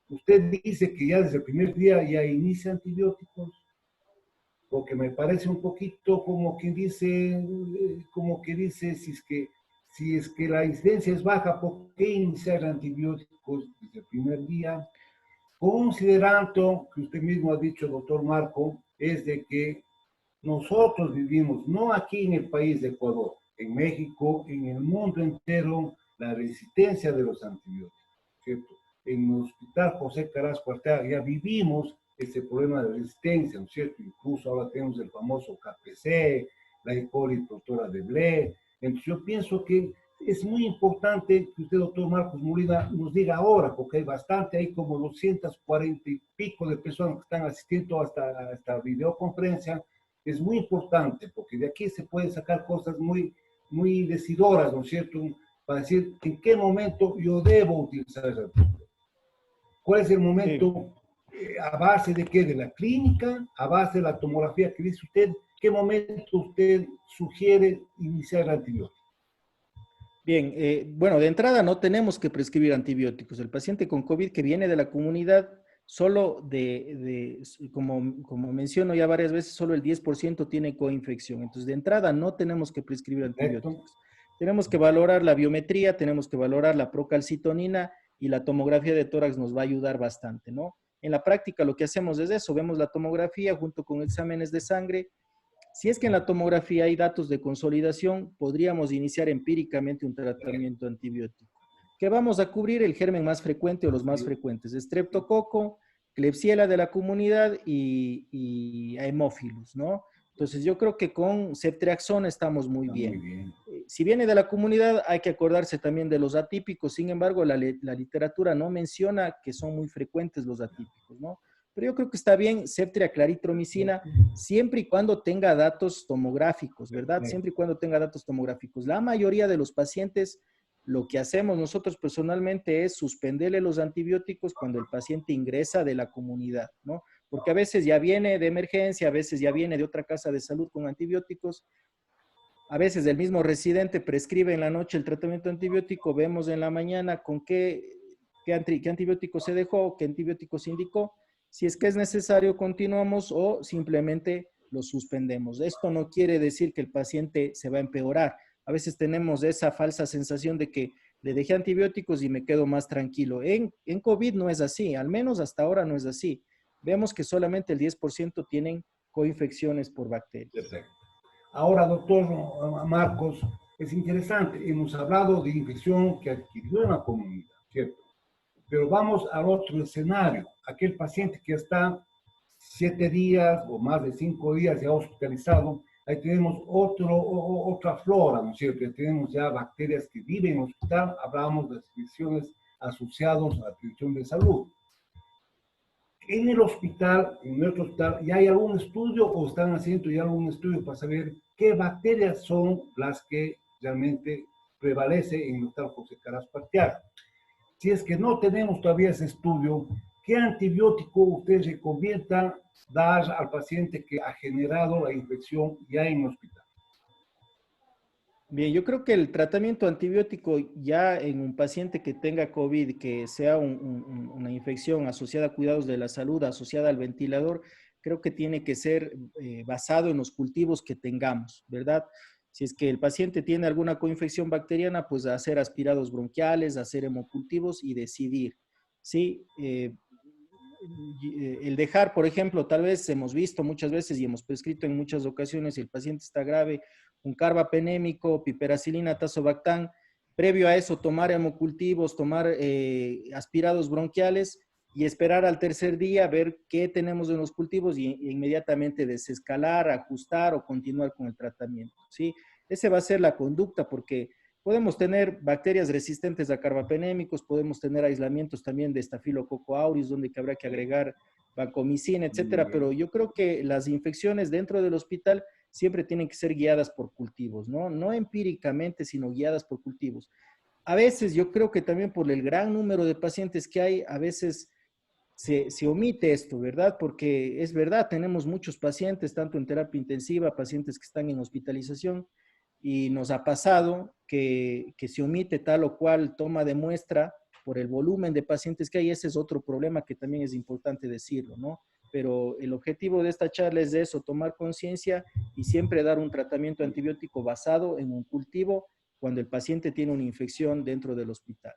usted dice que ya desde el primer día ya inicia antibióticos, porque me parece un poquito como que dice si es que la incidencia es baja, ¿por qué iniciar antibióticos desde el primer día? Considerando que usted mismo ha dicho, doctor Marco, es de que nosotros vivimos, no aquí en el país de Ecuador, en México, en el mundo entero, la resistencia de los antibióticos, ¿cierto? En el Hospital José Carrasco Arteaga ya vivimos ese problema de resistencia, ¿no es cierto? Incluso ahora tenemos el famoso KPC, la E. coli doctora de Blé. Entonces yo pienso que es muy importante que usted, doctor Marcos Molina, nos diga ahora, porque hay bastante, hay como 240 y pico de personas que están asistiendo a esta videoconferencia. Es muy importante, porque de aquí se pueden sacar cosas muy decidoras, ¿no es cierto? Para decir en qué momento yo debo utilizar esa técnica. ¿Cuál es el Sí. momento? ¿A base de qué? ¿De la clínica? ¿A base de la tomografía que dice usted? ¿Qué momento usted sugiere iniciar el antibiótico? Bien, bueno, de entrada no tenemos que prescribir antibióticos. El paciente con COVID que viene de la comunidad, solo como menciono ya varias veces, solo el 10% tiene coinfección. Entonces, de entrada no tenemos que prescribir Perfecto. antibióticos. Tenemos que valorar la biometría, tenemos que valorar la procalcitonina y la tomografía de tórax nos va a ayudar bastante, ¿no? En la práctica lo que hacemos es eso, vemos la tomografía junto con exámenes de sangre. Si es que en la tomografía hay datos de consolidación, podríamos iniciar empíricamente un tratamiento antibiótico. ¿Qué vamos a cubrir? El germen más frecuente o los más frecuentes: Streptococo, Klebsiella de la comunidad y Haemophilus, ¿no? Entonces yo creo que con Ceftriaxona estamos muy Está muy bien. bien. Si viene de la comunidad, hay que acordarse también de los atípicos. Sin embargo, la literatura no menciona que son muy frecuentes los atípicos, ¿no? Pero yo creo que está bien Ceftria claritromicina siempre y cuando tenga datos tomográficos, ¿verdad? Siempre y cuando tenga datos tomográficos. La mayoría de los pacientes, lo que hacemos nosotros personalmente es suspenderle los antibióticos cuando el paciente ingresa de la comunidad, ¿no? Porque a veces ya viene de emergencia, a veces ya viene de otra casa de salud con antibióticos. A veces el mismo residente prescribe en la noche el tratamiento antibiótico, vemos en la mañana con qué antibiótico se dejó, qué antibiótico se indicó. Si es que es necesario, continuamos o simplemente lo suspendemos. Esto no quiere decir que el paciente se va a empeorar. A veces tenemos esa falsa sensación de que le dejé antibióticos y me quedo más tranquilo. En COVID no es así, al menos hasta ahora no es así. Vemos que solamente el 10% tienen coinfecciones por bacterias. Perfecto. Ahora, doctor Marcos, es interesante, hemos hablado de infección que adquirió en la comunidad, ¿cierto? Pero vamos al otro escenario, aquel paciente que está 7 días o más de 5 días ya hospitalizado, ahí tenemos otra flora, ¿no es cierto? Tenemos ya bacterias que viven en el hospital, hablábamos de infecciones asociadas a la atención de salud. En el hospital, en nuestro hospital, ¿ya hay algún estudio o están haciendo ya algún estudio para saber qué bacterias son las que realmente prevalecen en el hospital José Carrasco Arteaga? Si es que no tenemos todavía ese estudio, ¿qué antibiótico usted recomienda dar al paciente que ha generado la infección ya en el hospital? Bien, yo creo que el tratamiento antibiótico ya en un paciente que tenga COVID, que sea una infección asociada a cuidados de la salud, asociada al ventilador, creo que tiene que ser basado en los cultivos que tengamos, ¿verdad? Si es que el paciente tiene alguna coinfección bacteriana, pues hacer aspirados bronquiales, hacer hemocultivos y decidir, ¿sí? El dejar, por ejemplo, tal vez hemos visto muchas veces y hemos prescrito en muchas ocasiones, si el paciente está grave, un carbapenémico, piperacilina, tazobactam, previo a eso tomar hemocultivos, tomar aspirados bronquiales y esperar al tercer día, ver qué tenemos en los cultivos y inmediatamente desescalar, ajustar o continuar con el tratamiento, ¿sí? Esa va a ser la conducta porque podemos tener bacterias resistentes a carbapenémicos, podemos tener aislamientos también de Staphylococcus aureus, donde habrá que agregar vancomicina, etcétera, pero yo creo que las infecciones dentro del hospital siempre tienen que ser guiadas por cultivos, ¿no? No empíricamente, sino guiadas por cultivos. A veces yo creo que también por el gran número de pacientes que hay, a veces se omite esto, ¿verdad? Porque es verdad, tenemos muchos pacientes, tanto en terapia intensiva, pacientes que están en hospitalización, y nos ha pasado que se omite tal o cual toma de muestra por el volumen de pacientes que hay. Ese es otro problema que también es importante decirlo, ¿no? Pero el objetivo de esta charla es de eso, tomar conciencia y siempre dar un tratamiento antibiótico basado en un cultivo cuando el paciente tiene una infección dentro del hospital.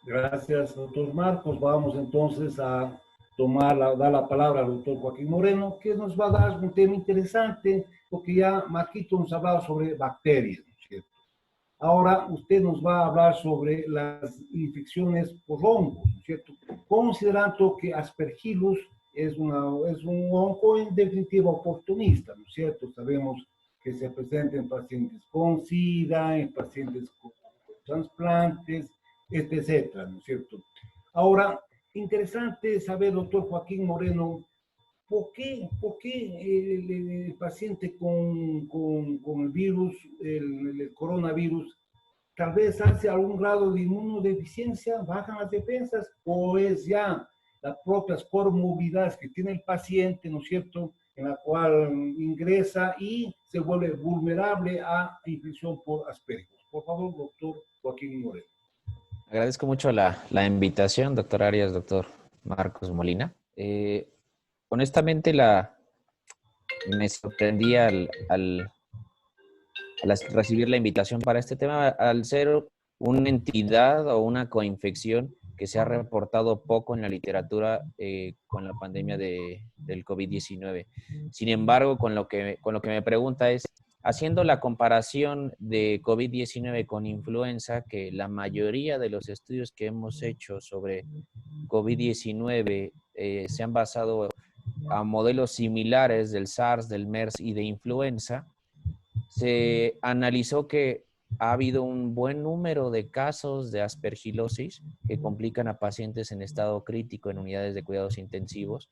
Gracias, doctor Marcos. Vamos entonces a dar la palabra al doctor Joaquín Moreno, que nos va a dar un tema interesante, porque ya Marquito nos ha hablado sobre bacterias, ¿no es cierto? Ahora usted nos va a hablar sobre las infecciones por hongos, ¿no es cierto? Considerando que Aspergillus es un hongo en definitiva oportunista, ¿no es cierto? Sabemos que se presenta en pacientes con SIDA, en pacientes con trasplantes, etcétera, ¿no es cierto? Ahora, interesante saber, doctor Joaquín Moreno, ¿por qué el paciente con el virus, el coronavirus, tal vez hace algún grado de inmunodeficiencia, bajan las defensas, o es ya las propias comorbilidades que tiene el paciente, ¿no es cierto?, en la cual ingresa y se vuelve vulnerable a infección por Aspergillus? Por favor, doctor Joaquín Moreno. Agradezco mucho la invitación, doctor Arias, doctor Marcos Molina. Honestamente, me sorprendí al recibir la invitación para este tema, al ser una entidad o una coinfección que se ha reportado poco en la literatura con la pandemia del COVID-19. Sin embargo, con lo que me pregunta es, haciendo la comparación de COVID-19 con influenza, que la mayoría de los estudios que hemos hecho sobre COVID-19 se han basado a modelos similares del SARS, del MERS y de influenza, se analizó que ha habido un buen número de casos de aspergilosis que complican a pacientes en estado crítico en unidades de cuidados intensivos,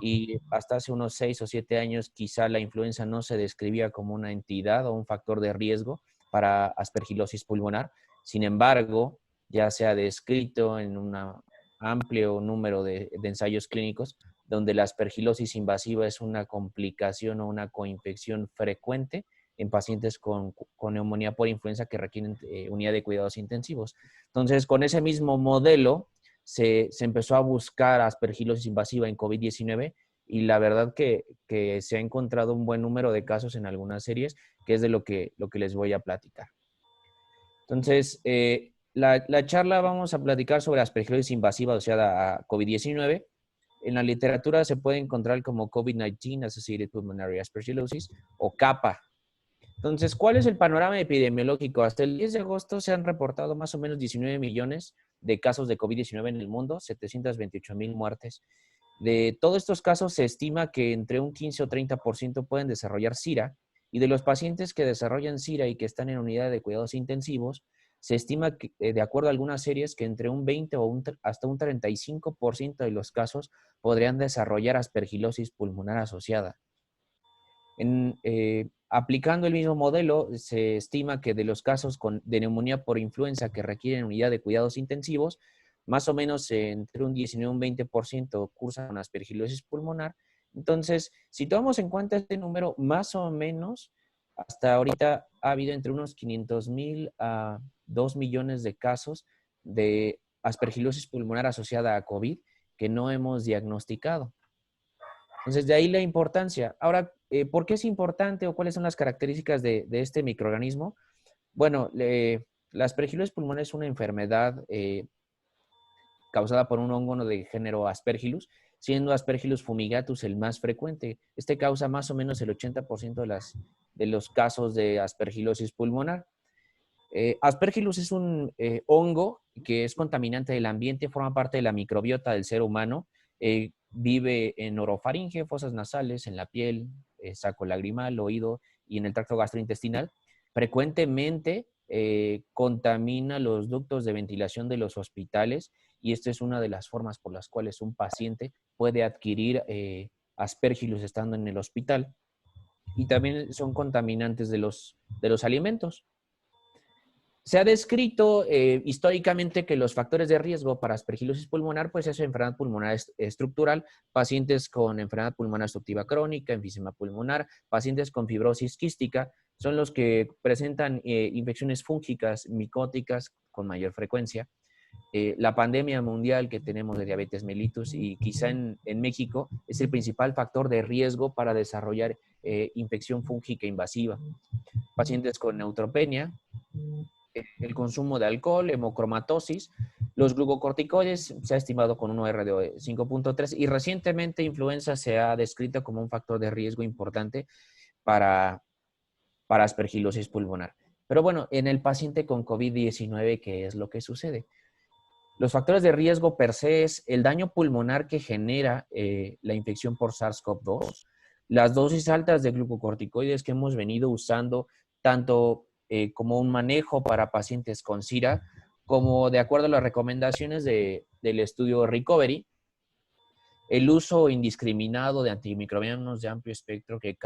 y hasta hace unos 6 o 7 años quizá la influenza no se describía como una entidad o un factor de riesgo para aspergilosis pulmonar. Sin embargo, ya se ha descrito en un amplio número de ensayos clínicos donde la aspergilosis invasiva es una complicación o una coinfección frecuente en pacientes con neumonía por influenza que requieren unidad de cuidados intensivos. Entonces, con ese mismo modelo, se empezó a buscar aspergilosis invasiva en COVID-19 y la verdad que se ha encontrado un buen número de casos en algunas series, que es de lo que les voy a platicar. Entonces, la charla vamos a platicar sobre aspergilosis invasiva asociada a COVID-19. En la literatura se puede encontrar como COVID-19 Associated Pulmonary Aspergillosis o CAPA. Entonces, ¿cuál es el panorama epidemiológico? Hasta el 10 de agosto se han reportado más o menos 19 millones de casos de COVID-19 en el mundo, 728,000 muertes. De todos estos casos se estima que entre un 15 o 30% pueden desarrollar SIRA, y de los pacientes que desarrollan SIRA y que están en unidad de cuidados intensivos, se estima que, de acuerdo a algunas series, que entre un 20 o hasta un 35% de los casos podrían desarrollar aspergilosis pulmonar asociada. Aplicando el mismo modelo, se estima que de los casos de neumonía por influenza que requieren unidad de cuidados intensivos, más o menos entre un 19 y un 20% cursan con aspergilosis pulmonar. Entonces, si tomamos en cuenta este número, más o menos, hasta ahorita ha habido entre unos 500,000 a 2 millones de casos de aspergilosis pulmonar asociada a COVID que no hemos diagnosticado. Entonces, de ahí la importancia. Ahora, ¿por qué es importante o cuáles son las características de este microorganismo? Bueno, la aspergilosis pulmonar es una enfermedad causada por un hongo de género Aspergillus, siendo Aspergillus fumigatus el más frecuente. Este causa más o menos el 80% de los casos de aspergilosis pulmonar. Aspergillus es un hongo que es contaminante del ambiente, forma parte de la microbiota del ser humano, vive en orofaringe, fosas nasales, en la piel, saco lagrimal, oído y en el tracto gastrointestinal. Frecuentemente contamina los ductos de ventilación de los hospitales, y esta es una de las formas por las cuales un paciente puede adquirir Aspergillus estando en el hospital. Y también son contaminantes de los alimentos. Se ha descrito históricamente que los factores de riesgo para aspergilosis pulmonar pues es enfermedad pulmonar estructural, pacientes con enfermedad pulmonar obstructiva crónica, enfisema pulmonar, pacientes con fibrosis quística, son los que presentan infecciones fúngicas, micóticas con mayor frecuencia. La pandemia mundial que tenemos de diabetes mellitus y quizá en México es el principal factor de riesgo para desarrollar infección fúngica invasiva. Pacientes con neutropenia, el consumo de alcohol, hemocromatosis, los glucocorticoides se ha estimado con un OR de 5.3 y recientemente influenza se ha descrito como un factor de riesgo importante para aspergilosis pulmonar. Pero bueno, en el paciente con COVID-19, ¿qué es lo que sucede? Los factores de riesgo per se es el daño pulmonar que genera la infección por SARS-CoV-2, las dosis altas de glucocorticoides que hemos venido usando tanto como un manejo para pacientes con SIRA, como de acuerdo a las recomendaciones del estudio Recovery, el uso indiscriminado de antimicrobianos de amplio espectro que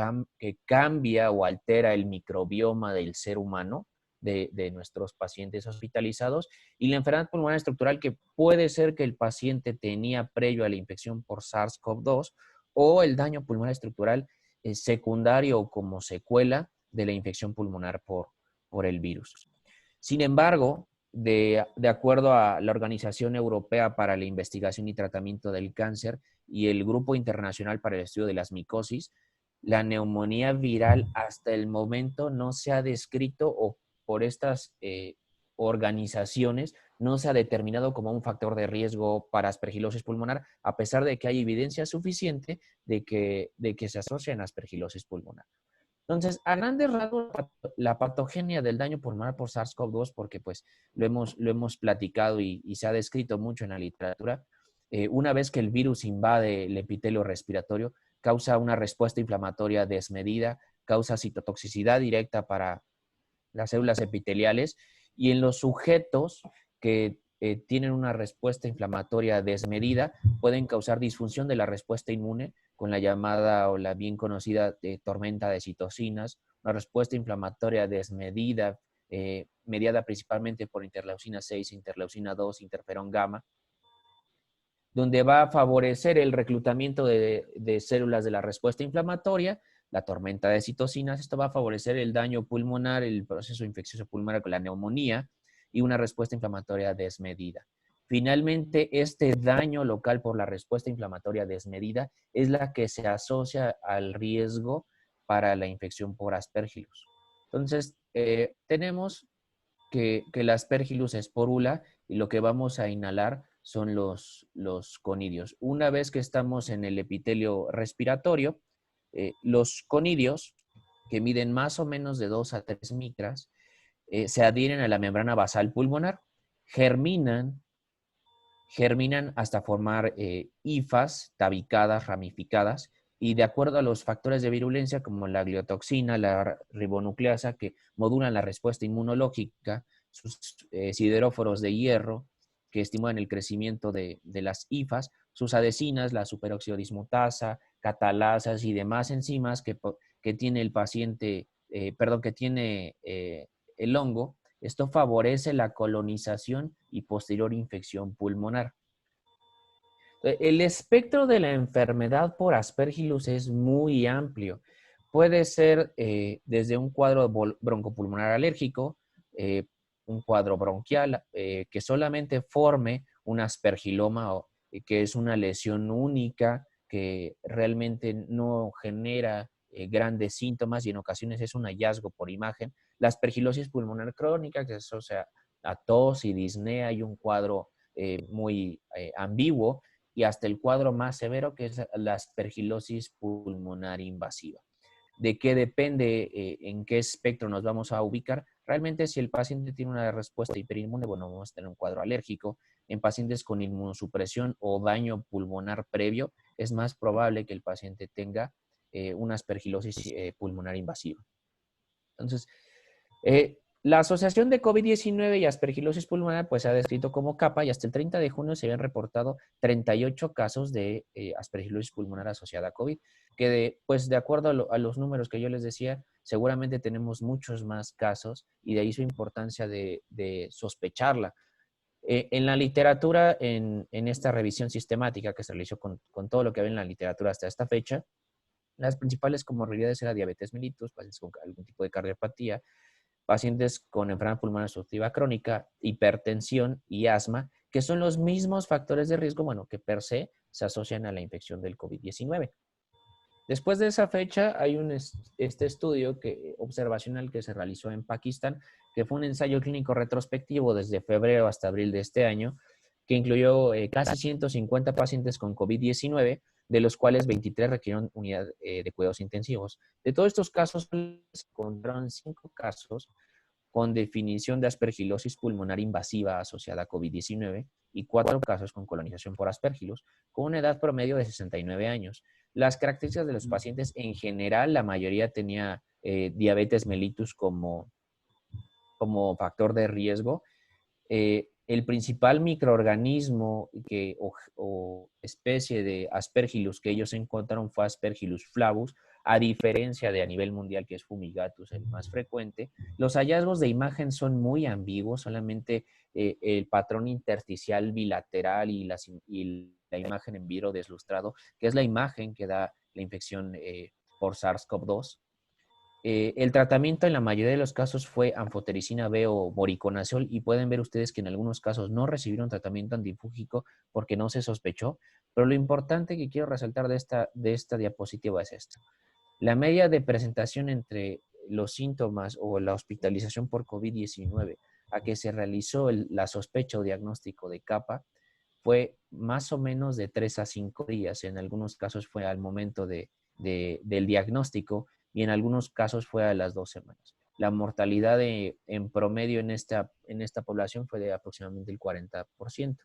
cambia o altera el microbioma del ser humano, de nuestros pacientes hospitalizados, y la enfermedad pulmonar estructural que puede ser que el paciente tenía previo a la infección por SARS-CoV-2 o el daño pulmonar estructural secundario o como secuela de la infección pulmonar por el virus. Sin embargo, de acuerdo a la Organización Europea para la Investigación y Tratamiento del Cáncer y el Grupo Internacional para el Estudio de las Micosis, la neumonía viral hasta el momento no se ha descrito o por estas organizaciones no se ha determinado como un factor de riesgo para aspergilosis pulmonar, a pesar de que hay evidencia suficiente de que se asocia en aspergilosis pulmonar. Entonces, a grandes rasgos, la patogenia del daño pulmonar por SARS-CoV-2, porque pues lo hemos platicado y se ha descrito mucho en la literatura, una vez que el virus invade el epitelio respiratorio, causa una respuesta inflamatoria desmedida, causa citotoxicidad directa para las células epiteliales, y en los sujetos que tienen una respuesta inflamatoria desmedida, pueden causar disfunción de la respuesta inmune con la llamada o la bien conocida tormenta de citocinas, una respuesta inflamatoria desmedida, mediada principalmente por interleucina 6, interleucina 2, interferón gamma, donde va a favorecer el reclutamiento de células de la respuesta inflamatoria, la tormenta de citocinas. Esto va a favorecer el daño pulmonar, el proceso infeccioso pulmonar con la neumonía y una respuesta inflamatoria desmedida. Finalmente, este daño local por la respuesta inflamatoria desmedida es la que se asocia al riesgo para la infección por Aspergillus. Entonces, tenemos que la Aspergillus esporula y lo que vamos a inhalar son los conidios. Una vez que estamos en el epitelio respiratorio, los conidios, que miden más o menos de 2 a 3 micras, se adhieren a la membrana basal pulmonar, germinan hasta formar hifas tabicadas, ramificadas, y de acuerdo a los factores de virulencia como la gliotoxina, la ribonucleasa, que modulan la respuesta inmunológica, sus sideróforos de hierro, que estimulan el crecimiento de las hifas, sus adhesinas, la superoxidodismutasa, catalasas y demás enzimas que tiene el paciente, que tiene el hongo. Esto favorece la colonización y posterior infección pulmonar. El espectro de la enfermedad por Aspergillus es muy amplio. Puede ser desde un cuadro broncopulmonar alérgico, un cuadro bronquial, que solamente forme un aspergiloma, que es una lesión única, que realmente no genera grandes síntomas y en ocasiones es un hallazgo por imagen. La aspergilosis pulmonar crónica, que se asocia a tos y disnea y un cuadro muy ambiguo, y hasta el cuadro más severo, que es la aspergilosis pulmonar invasiva. ¿De qué depende en qué espectro nos vamos a ubicar? Realmente, si el paciente tiene una respuesta hiperinmune, bueno, vamos a tener un cuadro alérgico. En pacientes con inmunosupresión o daño pulmonar previo, es más probable que el paciente tenga una aspergilosis pulmonar invasiva. Entonces, la asociación de COVID-19 y aspergilosis pulmonar pues se ha descrito como capa, y hasta el 30 de junio se habían reportado 38 casos de aspergilosis pulmonar asociada a COVID, que pues de acuerdo a los números que yo les decía, seguramente tenemos muchos más casos, y de ahí su importancia de sospecharla. En la literatura, en esta revisión sistemática que se realizó con todo lo que había en la literatura hasta esta fecha, las principales comorbilidades eran diabetes mellitus, pacientes con algún tipo de cardiopatía, pacientes con enfermedad pulmonar obstructiva crónica, hipertensión y asma, que son los mismos factores de riesgo, bueno, que per se asocian a la infección del COVID-19. Después de esa fecha hay este estudio observacional que se realizó en Pakistán, que fue un ensayo clínico retrospectivo desde febrero hasta abril de este año, que incluyó casi 150 pacientes con COVID-19, de los cuales 23 requirieron unidad de cuidados intensivos. De todos estos casos, se encontraron 5 casos con definición de aspergilosis pulmonar invasiva asociada a COVID-19 y 4 casos con colonización por Aspergillus, con una edad promedio de 69 años. Las características de los pacientes en general, la mayoría tenía diabetes mellitus como factor de riesgo. El principal microorganismo o especie de Aspergillus que ellos encontraron fue Aspergillus flavus, a diferencia de a nivel mundial que es Fumigatus, el más frecuente. Los hallazgos de imagen son muy ambiguos, solamente el patrón intersticial bilateral y la imagen en vidrio deslustrado, que es la imagen que da la infección por SARS-CoV-2. El tratamiento en la mayoría de los casos fue anfotericina B o voriconazol y pueden ver ustedes que en algunos casos no recibieron tratamiento antifúngico porque no se sospechó, pero lo importante que quiero resaltar de esta diapositiva es esto. La media de presentación entre los síntomas o la hospitalización por COVID-19 a que se realizó la sospecha o diagnóstico de capa fue más o menos de 3 a 5 días. En algunos casos fue al momento del diagnóstico y en algunos casos fue a las 2 semanas. La mortalidad en promedio en esta población fue de aproximadamente el 40%.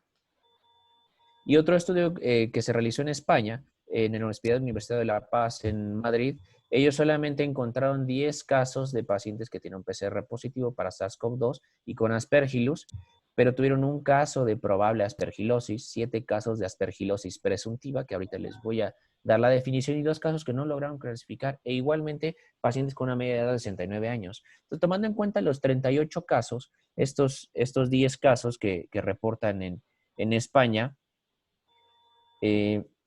Y otro estudio que se realizó en España, en la Universidad de La Paz, en Madrid, ellos solamente encontraron 10 casos de pacientes que tienen un PCR positivo para SARS-CoV-2 y con Aspergillus, pero tuvieron un caso de probable aspergilosis, 7 casos de aspergilosis presuntiva, que ahorita les voy a dar la definición, y 2 casos que no lograron clasificar, e igualmente pacientes con una media edad de 69 años. Entonces, tomando en cuenta los 38 casos, estos 10 casos que reportan en España,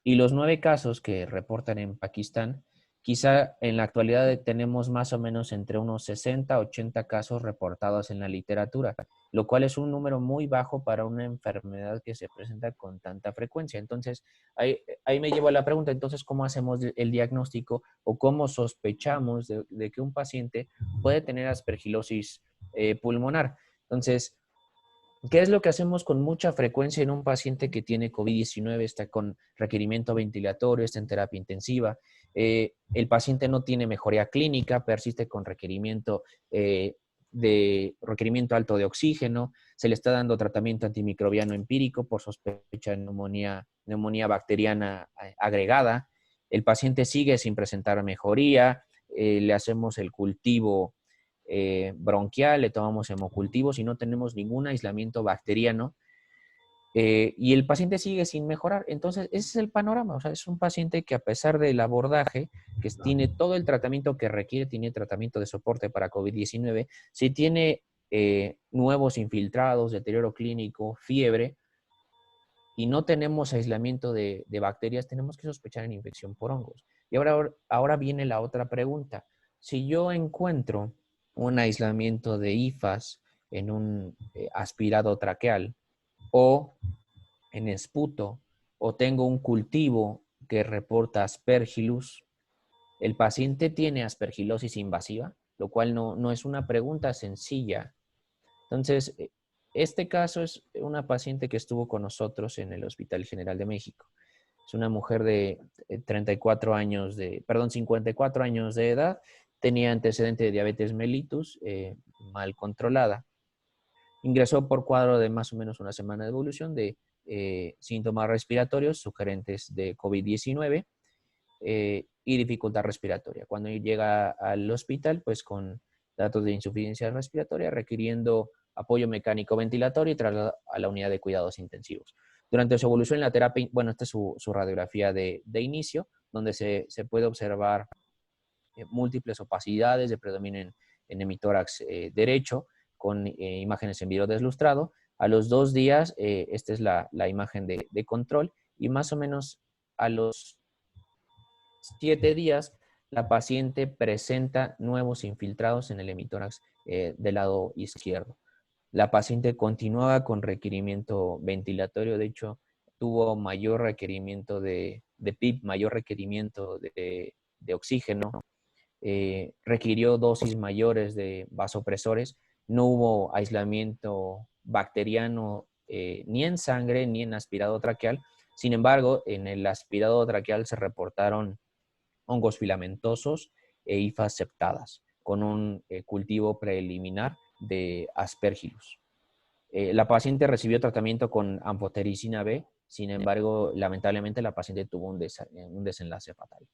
y los 9 casos que reportan en Pakistán, quizá en la actualidad tenemos más o menos entre unos 60 a 80 casos reportados en la literatura, lo cual es un número muy bajo para una enfermedad que se presenta con tanta frecuencia. Entonces, ahí me llevo a la pregunta, entonces, ¿cómo hacemos el diagnóstico o cómo sospechamos de que un paciente puede tener aspergilosis pulmonar? Entonces, ¿qué es lo que hacemos con mucha frecuencia en un paciente que tiene COVID-19, está con requerimiento ventilatorio, está en terapia intensiva? El paciente no tiene mejoría clínica, persiste con requerimiento alto de oxígeno, se le está dando tratamiento antimicrobiano empírico por sospecha de neumonía bacteriana agregada, el paciente sigue sin presentar mejoría, le hacemos el cultivo bronquial, le tomamos hemocultivos y no tenemos ningún aislamiento bacteriano, y el paciente sigue sin mejorar. Entonces, ese es el panorama. O sea, es un paciente que a pesar del abordaje, que tiene todo el tratamiento que requiere, tiene tratamiento de soporte para COVID-19, si tiene nuevos infiltrados, deterioro clínico, fiebre, y no tenemos aislamiento de bacterias, tenemos que sospechar en infección por hongos. Y ahora viene la otra pregunta. Si yo encuentro un aislamiento de IFAS en un aspirado traqueal o en esputo, o tengo un cultivo que reporta Aspergillus, ¿el paciente tiene aspergilosis invasiva? Lo cual no es una pregunta sencilla. Entonces, este caso es una paciente que estuvo con nosotros en el Hospital General de México. Es una mujer de 54 años 54 años de edad, tenía antecedente de diabetes mellitus, mal controlada. Ingresó por cuadro de más o menos una semana de evolución de síntomas respiratorios sugerentes de COVID-19 y dificultad respiratoria. Cuando llega al hospital, pues con datos de insuficiencia respiratoria, requiriendo apoyo mecánico ventilatorio y traslado a la unidad de cuidados intensivos. Durante su evolución en la terapia, bueno, esta es su radiografía de inicio, donde se puede observar múltiples opacidades de predominio en hemitórax derecho, con imágenes en vidrio deslustrado. A los 2 días, esta es la imagen de control, y más o menos a los 7 días, la paciente presenta nuevos infiltrados en el hemitórax del lado izquierdo. La paciente continuaba con requerimiento ventilatorio, de hecho, tuvo mayor requerimiento de PIB, mayor requerimiento de oxígeno, requirió dosis mayores de vasopresores, no hubo aislamiento bacteriano ni en sangre ni en aspirado traqueal. Sin embargo, en el aspirado traqueal se reportaron hongos filamentosos e hifas septadas, con un cultivo preliminar de Aspergillus. La paciente recibió tratamiento con anfotericina B, sin embargo, lamentablemente la paciente tuvo un desenlace fatal.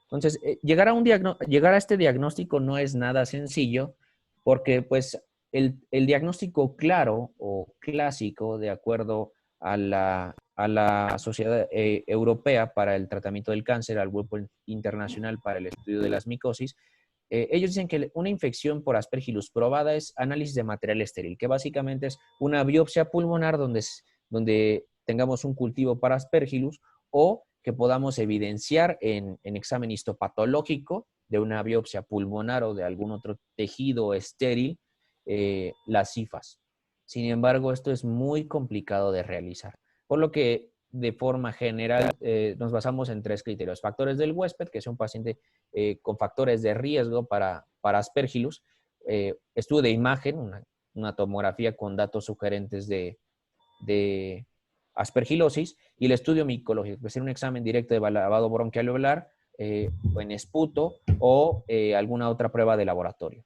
Entonces, llegar a este diagnóstico no es nada sencillo, porque pues el diagnóstico claro o clásico, de acuerdo a la Sociedad Europea para el Tratamiento del Cáncer, al Grupo Internacional para el Estudio de las Micosis, ellos dicen que una infección por Aspergillus probada es análisis de material estéril, que básicamente es una biopsia pulmonar donde tengamos un cultivo para Aspergillus, o que podamos evidenciar en examen histopatológico de una biopsia pulmonar o de algún otro tejido estéril las cifas. Sin embargo, esto es muy complicado de realizar, por lo que de forma general nos basamos en 3 criterios. Factores del huésped, que es un paciente con factores de riesgo para Aspergillus, estudio de imagen, una tomografía con datos sugerentes de aspergilosis, y el estudio micológico, que es un examen directo de lavado bronquialveolar o en esputo o alguna otra prueba de laboratorio.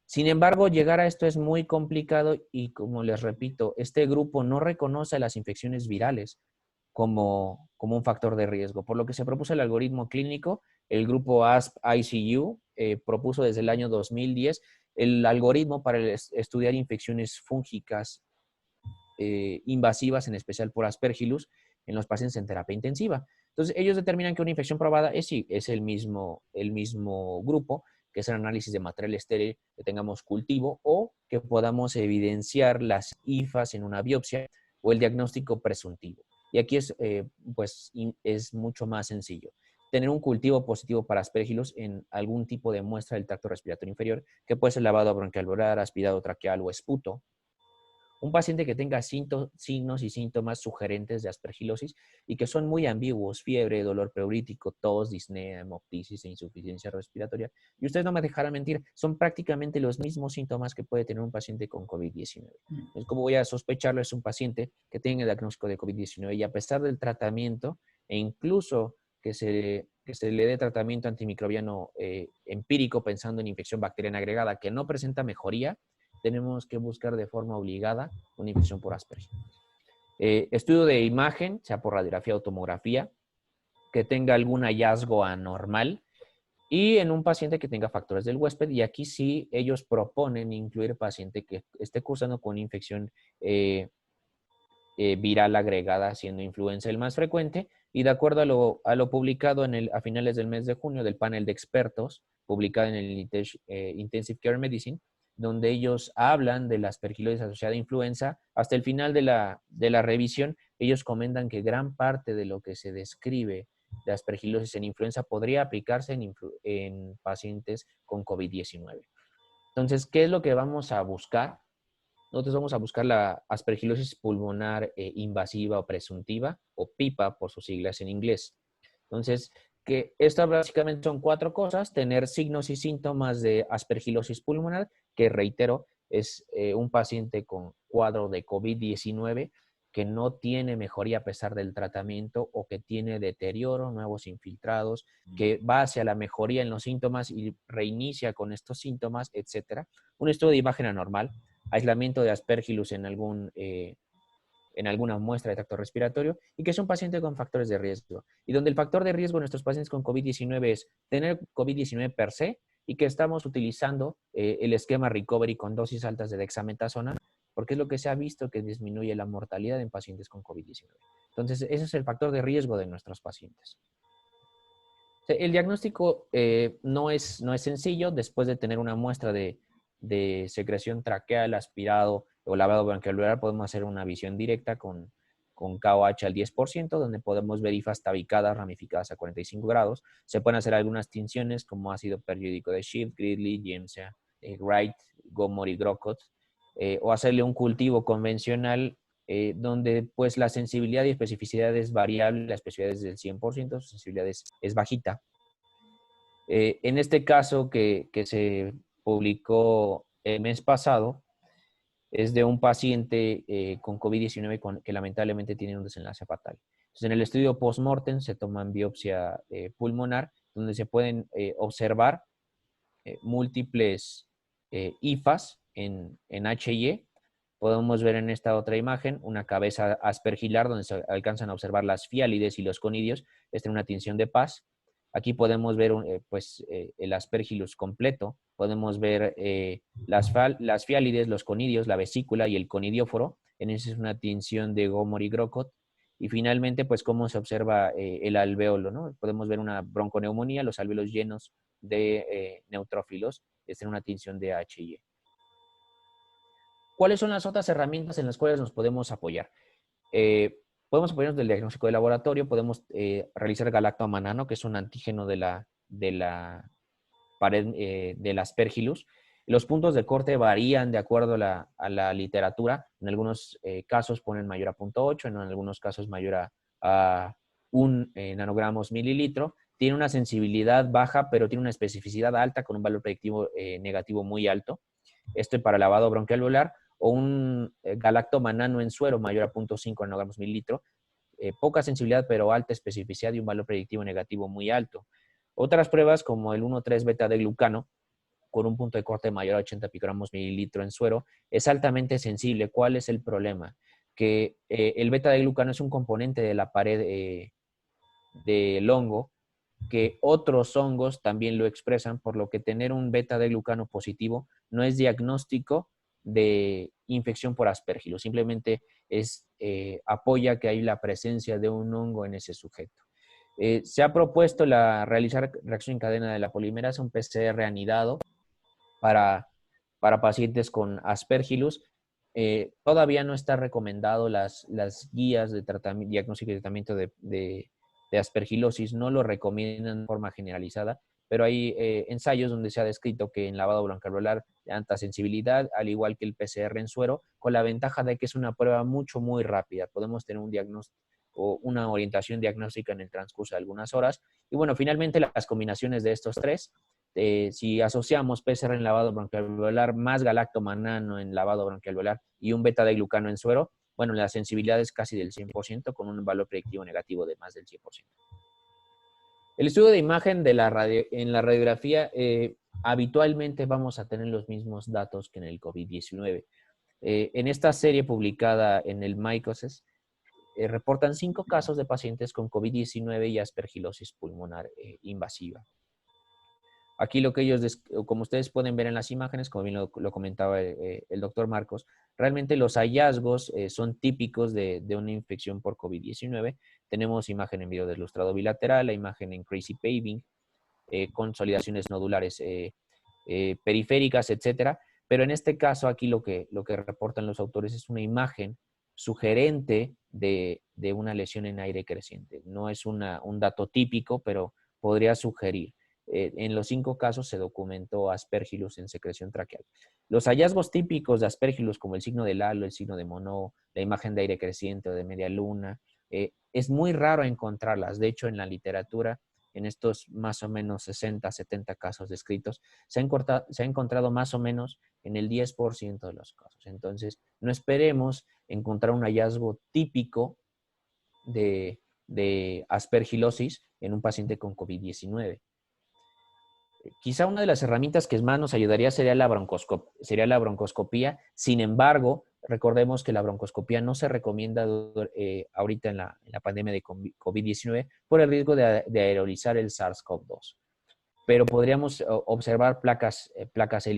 Sin embargo, llegar a esto es muy complicado y, como les repito, este grupo no reconoce las infecciones virales como un factor de riesgo, por lo que se propuso el algoritmo clínico. El grupo ASP-ICU propuso desde el año 2010 el algoritmo para estudiar infecciones fúngicas invasivas, en especial por Aspergillus, en los pacientes en terapia intensiva. Entonces, ellos determinan que una infección probada es el mismo grupo, que es el análisis de material estéril, que tengamos cultivo o que podamos evidenciar las IFAs en una biopsia o el diagnóstico presuntivo. Y aquí es mucho más sencillo. Tener un cultivo positivo para Aspergillus en algún tipo de muestra del tracto respiratorio inferior, que puede ser lavado bronquialveolar, aspirado traqueal o esputo. Un paciente que tenga signos y síntomas sugerentes de aspergilosis y que son muy ambiguos: fiebre, dolor pleurítico, tos, disnea, hemoptisis e insuficiencia respiratoria. Y ustedes no me dejarán mentir, son prácticamente los mismos síntomas que puede tener un paciente con COVID-19. Entonces, ¿cómo voy a sospecharlo? Es un paciente que tiene el diagnóstico de COVID-19 y, a pesar del tratamiento e incluso que se le dé tratamiento antimicrobiano empírico pensando en infección bacteriana agregada que no presenta mejoría, tenemos que buscar de forma obligada una infección por Aspergillus. Estudio de imagen, sea por radiografía o tomografía, que tenga algún hallazgo anormal, y en un paciente que tenga factores del huésped. Y aquí sí ellos proponen incluir paciente que esté cursando con infección viral agregada, siendo influenza el más frecuente, y de acuerdo a lo publicado a finales del mes de junio del panel de expertos, publicado en el Intensive Care Medicine, donde ellos hablan de la aspergilosis asociada a influenza. Hasta el final de la revisión, ellos comentan que gran parte de lo que se describe de aspergilosis en influenza podría aplicarse en pacientes con COVID-19. Entonces, ¿qué es lo que vamos a buscar? Nosotros vamos a buscar la aspergilosis pulmonar invasiva o presuntiva, o PIPA por sus siglas en inglés. Entonces, que estas básicamente son 4 cosas: tener signos y síntomas de aspergilosis pulmonar, que reitero, es un paciente con cuadro de COVID-19 que no tiene mejoría a pesar del tratamiento, o que tiene deterioro, nuevos infiltrados, que va hacia la mejoría en los síntomas y reinicia con estos síntomas, etc. Un estudio de imagen anormal, aislamiento de Aspergillus en alguna muestra de tracto respiratorio, y que es un paciente con factores de riesgo. Y donde el factor de riesgo en nuestros pacientes con COVID-19 es tener COVID-19 per se, y que estamos utilizando el esquema recovery con dosis altas de dexametasona, porque es lo que se ha visto que disminuye la mortalidad en pacientes con COVID-19. Entonces, ese es el factor de riesgo de nuestros pacientes. El diagnóstico no es sencillo. Después de tener una muestra de secreción traqueal, aspirado o lavado bronquialveolar, podemos hacer una visión directa con KOH al 10%, donde podemos ver hifas tabicadas ramificadas a 45 grados. Se pueden hacer algunas tinciones como ácido periódico de Schiff, Gridley, Giemsa, Wright, Gomor y Grocott, o hacerle un cultivo convencional donde pues la sensibilidad y especificidad es variable. La especificidad es del 100%, su sensibilidad es bajita. En este caso que se publicó el mes pasado, es de un paciente con COVID-19 que lamentablemente tiene un desenlace fatal. Entonces, en el estudio post-mortem se toman biopsia pulmonar, donde se pueden observar múltiples IFAS en HY. Podemos ver en esta otra imagen una cabeza aspergilar donde se alcanzan a observar las fiálides y los conidios. Esta es una tinción de paz. Aquí podemos ver el aspergillus completo. Podemos ver las fiálides, los conidios, la vesícula y el conidióforo. En esa es una tinción de Gomori-Grocott. Y finalmente, pues cómo se observa el alvéolo, ¿no? Podemos ver una bronconeumonía, los alvéolos llenos de neutrófilos. Esta es una tinción de HY. ¿Cuáles son las otras herramientas en las cuales nos podemos apoyar? Podemos apoyarnos del diagnóstico de laboratorio, podemos realizar galactomanano, que es un antígeno de la pared del aspergillus. Los puntos de corte varían de acuerdo a la literatura. En algunos casos ponen mayor a 0.8, en algunos casos mayor a 1 nanogramos mililitro. Tiene una sensibilidad baja, pero tiene una especificidad alta con un valor predictivo negativo muy alto. Esto para lavado bronquialveolar, o un galactomanano en suero mayor a 0.5 nanogramos mililitro. Poca sensibilidad, pero alta especificidad y un valor predictivo negativo muy alto. Otras pruebas, como el 1,3 beta de glucano, con un punto de corte mayor a 80 picogramos mililitro en suero, es altamente sensible. ¿Cuál es el problema? Que el beta de glucano es un componente de la pared del hongo, que otros hongos también lo expresan, por lo que tener un beta de glucano positivo no es diagnóstico de infección por aspergillus, simplemente apoya que hay la presencia de un hongo en ese sujeto. Se ha propuesto realizar reacción en cadena de la polimerasa, un PCR anidado para pacientes con aspergillus. Todavía no está recomendado las guías de diagnóstico y tratamiento de aspergilosis, no lo recomiendan de forma generalizada, pero hay ensayos donde se ha descrito que en lavado bronquialveolar de alta sensibilidad, al igual que el PCR en suero, con la ventaja de que es una prueba muy rápida. Podemos tener un diagnóstico o una orientación diagnóstica en el transcurso de algunas horas. Y bueno, finalmente las combinaciones de estos tres, si asociamos PCR en lavado bronquialveolar más galactomanano en lavado bronquialveolar y un beta de glucano en suero, bueno, la sensibilidad es casi del 100% con un valor predictivo negativo de más del 100%. El estudio de imagen en la radiografía, habitualmente vamos a tener los mismos datos que en el COVID-19. En esta serie publicada en el Mycosis, reportan 5 casos de pacientes con COVID-19 y aspergilosis pulmonar invasiva. Aquí lo que como ustedes pueden ver en las imágenes, como bien lo comentaba el doctor Marcos, realmente los hallazgos son típicos de una infección por COVID-19. Tenemos imagen en video deslustrado bilateral, la imagen en crazy paving, consolidaciones nodulares periféricas, etcétera. Pero en este caso, aquí lo que reportan los autores es una imagen sugerente de una lesión en aire creciente. No es un dato típico, pero podría sugerir. En los 5 casos se documentó aspergillus en secreción traqueal. Los hallazgos típicos de aspergillus, como el signo del halo, el signo de Monod, la imagen de aire creciente o de media luna, es muy raro encontrarlas. De hecho, en la literatura, en estos más o menos 60, 70 casos descritos, se ha encontrado más o menos en el 10% de los casos. Entonces, no esperemos encontrar un hallazgo típico de aspergilosis en un paciente con COVID-19. Quizá una de las herramientas que más nos ayudaría sería la broncoscopía. Sin embargo, recordemos que la broncoscopía no se recomienda ahorita en la pandemia de COVID-19 por el riesgo de aerolizar el SARS-CoV-2. Pero podríamos observar placas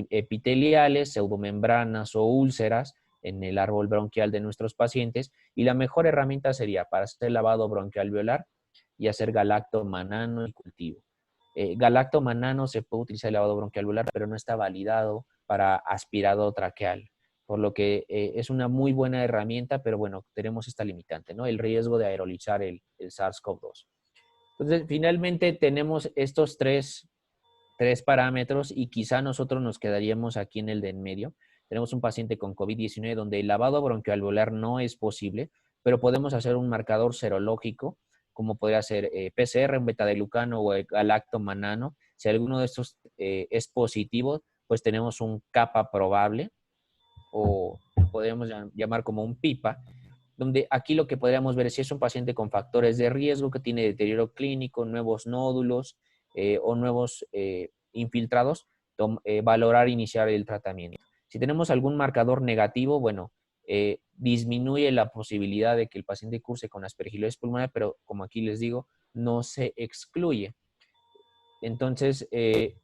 epiteliales, pseudomembranas o úlceras en el árbol bronquial de nuestros pacientes, y la mejor herramienta sería para hacer lavado bronquialveolar y hacer galactomanano y cultivo. Galactomanano se puede utilizar en lavado bronquialveolar, pero no está validado para aspirado traqueal, por lo que es una muy buena herramienta, pero bueno, tenemos esta limitante, ¿no? El riesgo de aerolizar el SARS-CoV-2. Entonces, finalmente tenemos estos tres parámetros y quizá nosotros nos quedaríamos aquí en el de en medio. Tenemos un paciente con COVID-19 donde el lavado bronquialveolar no es posible, pero podemos hacer un marcador serológico, como podría ser PCR, un beta de glucano o galactomanano. Si alguno de estos es positivo, pues tenemos un kappa probable, o podríamos llamar como un PIPA, donde aquí lo que podríamos ver es si es un paciente con factores de riesgo que tiene deterioro clínico, nuevos nódulos o nuevos infiltrados. valorar iniciar el tratamiento. Si tenemos algún marcador negativo, bueno, disminuye la posibilidad de que el paciente curse con aspergilosis pulmonar, pero como aquí les digo, no se excluye. Entonces,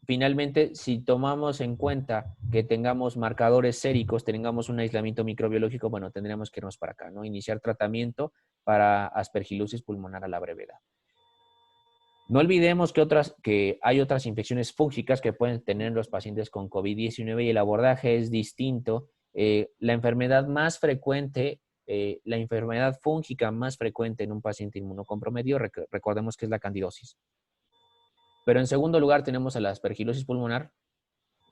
finalmente, si tomamos en cuenta que tengamos marcadores séricos, tengamos un aislamiento microbiológico, bueno, tendríamos que irnos para acá, ¿no? Iniciar tratamiento para aspergilosis pulmonar a la brevedad. No olvidemos que hay otras infecciones fúngicas que pueden tener los pacientes con COVID-19 y el abordaje es distinto. La enfermedad más frecuente, la enfermedad fúngica más frecuente en un paciente inmunocomprometido, recordemos que es la candidosis. Pero en segundo lugar tenemos a la aspergilosis pulmonar,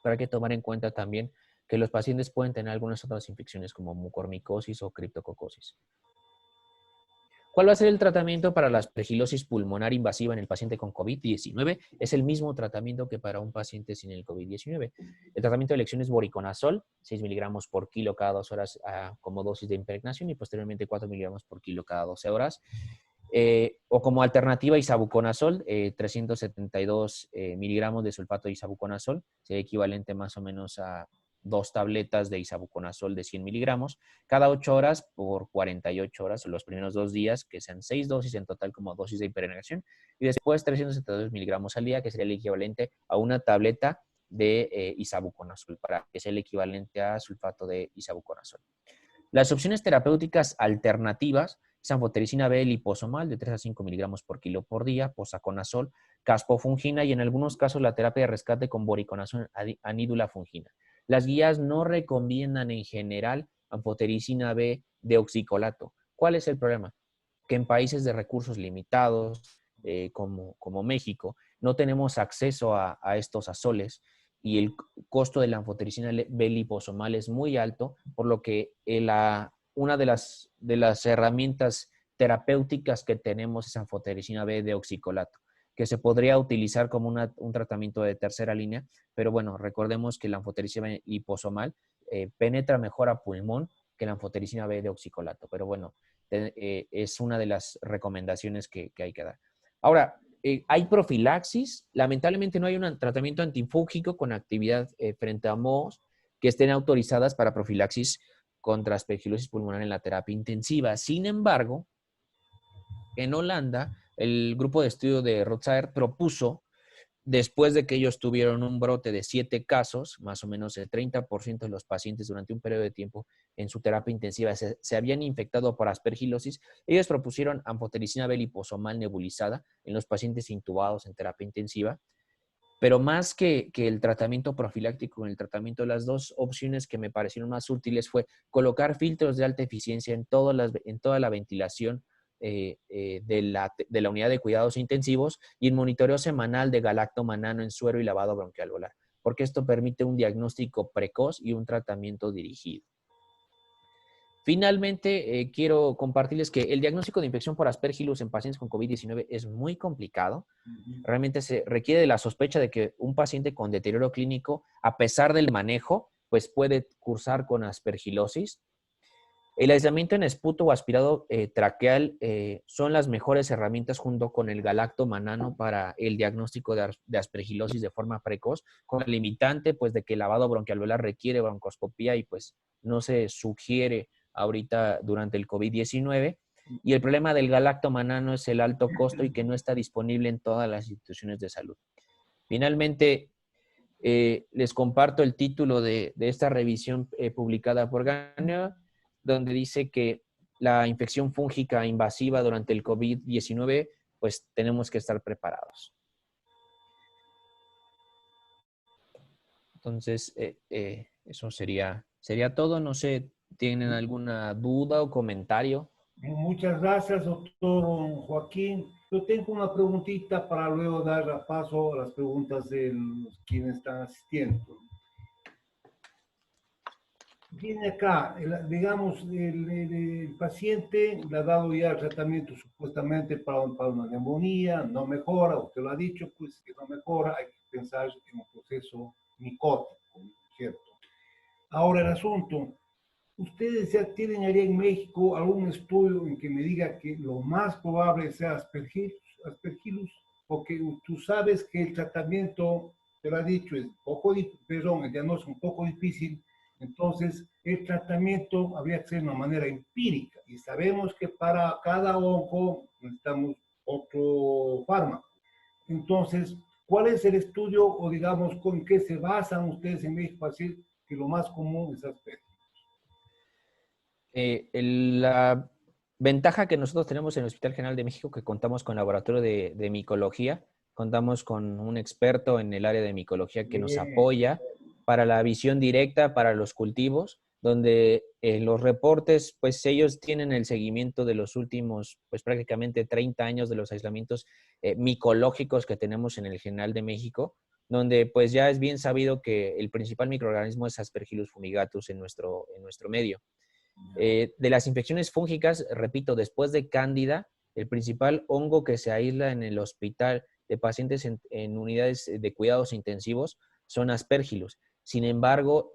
pero hay que tomar en cuenta también que los pacientes pueden tener algunas otras infecciones como mucormicosis o criptococosis. ¿Cuál va a ser el tratamiento para la aspergilosis pulmonar invasiva en el paciente con COVID-19? Es el mismo tratamiento que para un paciente sin el COVID-19. El tratamiento de elección es voriconazol, 6 miligramos por kilo cada 2 horas como dosis de impregnación y posteriormente 4 miligramos por kilo cada 12 horas. O como alternativa isavuconazol, 372 miligramos de sulfato de isavuconazol, sería equivalente más o menos a 2 tabletas de isavuconazol de 100 miligramos, cada 8 horas por 48 horas, los primeros 2 días, que sean 6 dosis en total como dosis de impregnación, y después 372 miligramos al día, que sería el equivalente a una tableta de isavuconazol, para que sea el equivalente a sulfato de isavuconazol. Las opciones terapéuticas alternativas es anfotericina B liposomal de 3 a 5 miligramos por kilo por día, posaconazol, caspofungina y en algunos casos la terapia de rescate con voriconazol anídula fungina. Las guías no recomiendan en general anfotericina B de oxicolato. ¿Cuál es el problema? Que en países de recursos limitados, como México, no tenemos acceso a estos azoles y el costo de la anfotericina B liposomal es muy alto, por lo que una de las herramientas terapéuticas que tenemos es anfotericina B de oxicolato, que se podría utilizar como un tratamiento de tercera línea, pero bueno, recordemos que la anfotericina B liposomal penetra mejor a pulmón que la anfotericina B de oxicolato, pero bueno, es una de las recomendaciones que hay que dar. Ahora, hay profilaxis, lamentablemente no hay un tratamiento antifúngico con actividad frente a mohos que estén autorizadas para profilaxis contra aspergilosis pulmonar en la terapia intensiva. Sin embargo, en Holanda, el grupo de estudio de Rotzaer propuso, después de que ellos tuvieron un brote de 7 casos, más o menos el 30% de los pacientes durante un periodo de tiempo en su terapia intensiva se habían infectado por aspergilosis, ellos propusieron anfotericina B liposomal nebulizada en los pacientes intubados en terapia intensiva, pero más que el tratamiento profiláctico, en el tratamiento, las dos opciones que me parecieron más útiles fue colocar filtros de alta eficiencia en toda la ventilación de la unidad de cuidados intensivos y el monitoreo semanal de galactomanano en suero y lavado bronquialveolar, porque esto permite un diagnóstico precoz y un tratamiento dirigido. Finalmente, quiero compartirles que el diagnóstico de infección por aspergillus en pacientes con COVID-19 es muy complicado. Realmente se requiere de la sospecha de que un paciente con deterioro clínico, a pesar del manejo, pues puede cursar con aspergilosis. El aislamiento en esputo o aspirado traqueal son las mejores herramientas junto con el galactomanano para el diagnóstico de aspergilosis de forma precoz, con el limitante pues de que el lavado bronquialveolar requiere broncoscopía y pues no se sugiere ahorita durante el COVID-19. Y el problema del galactomanano es el alto costo y que no está disponible en todas las instituciones de salud. Finalmente, les comparto el título de esta revisión publicada por Garnier, donde dice que la infección fúngica invasiva durante el COVID-19, pues tenemos que estar preparados. Entonces, eso sería todo. No sé, ¿tienen alguna duda o comentario? Muchas gracias, doctor Joaquín. Yo tengo una preguntita para luego dar paso a las preguntas de quienes están asistiendo. Viene acá, digamos, el paciente le ha dado ya el tratamiento supuestamente para una neumonía, no mejora, usted lo ha dicho, pues que no mejora, hay que pensar en un proceso micótico, ¿cierto? Ahora el asunto, ¿ustedes ya tienen allá en México algún estudio en que me diga que lo más probable sea aspergillus? Porque tú sabes que el tratamiento usted lo ha dicho, es perdón, el diagnóstico es un poco difícil, entonces el tratamiento habría que ser de una manera empírica y sabemos que para cada onco necesitamos otro fármaco. Entonces, ¿cuál es el estudio o digamos con qué se basan ustedes en México para decir que lo más común es aspecto? La ventaja que nosotros tenemos en el Hospital General de México, que contamos con laboratorio de micología, contamos con un experto en el área de micología que nos Bien. apoya para la visión directa para los cultivos, donde los reportes, pues ellos tienen el seguimiento de los últimos, pues prácticamente 30 años de los aislamientos micológicos que tenemos en el General de México, donde pues ya es bien sabido que el principal microorganismo es Aspergillus fumigatus en nuestro medio. De las infecciones fúngicas, repito, después de Cándida, el principal hongo que se aísla en el hospital de pacientes en unidades de cuidados intensivos son Aspergillus. Sin embargo,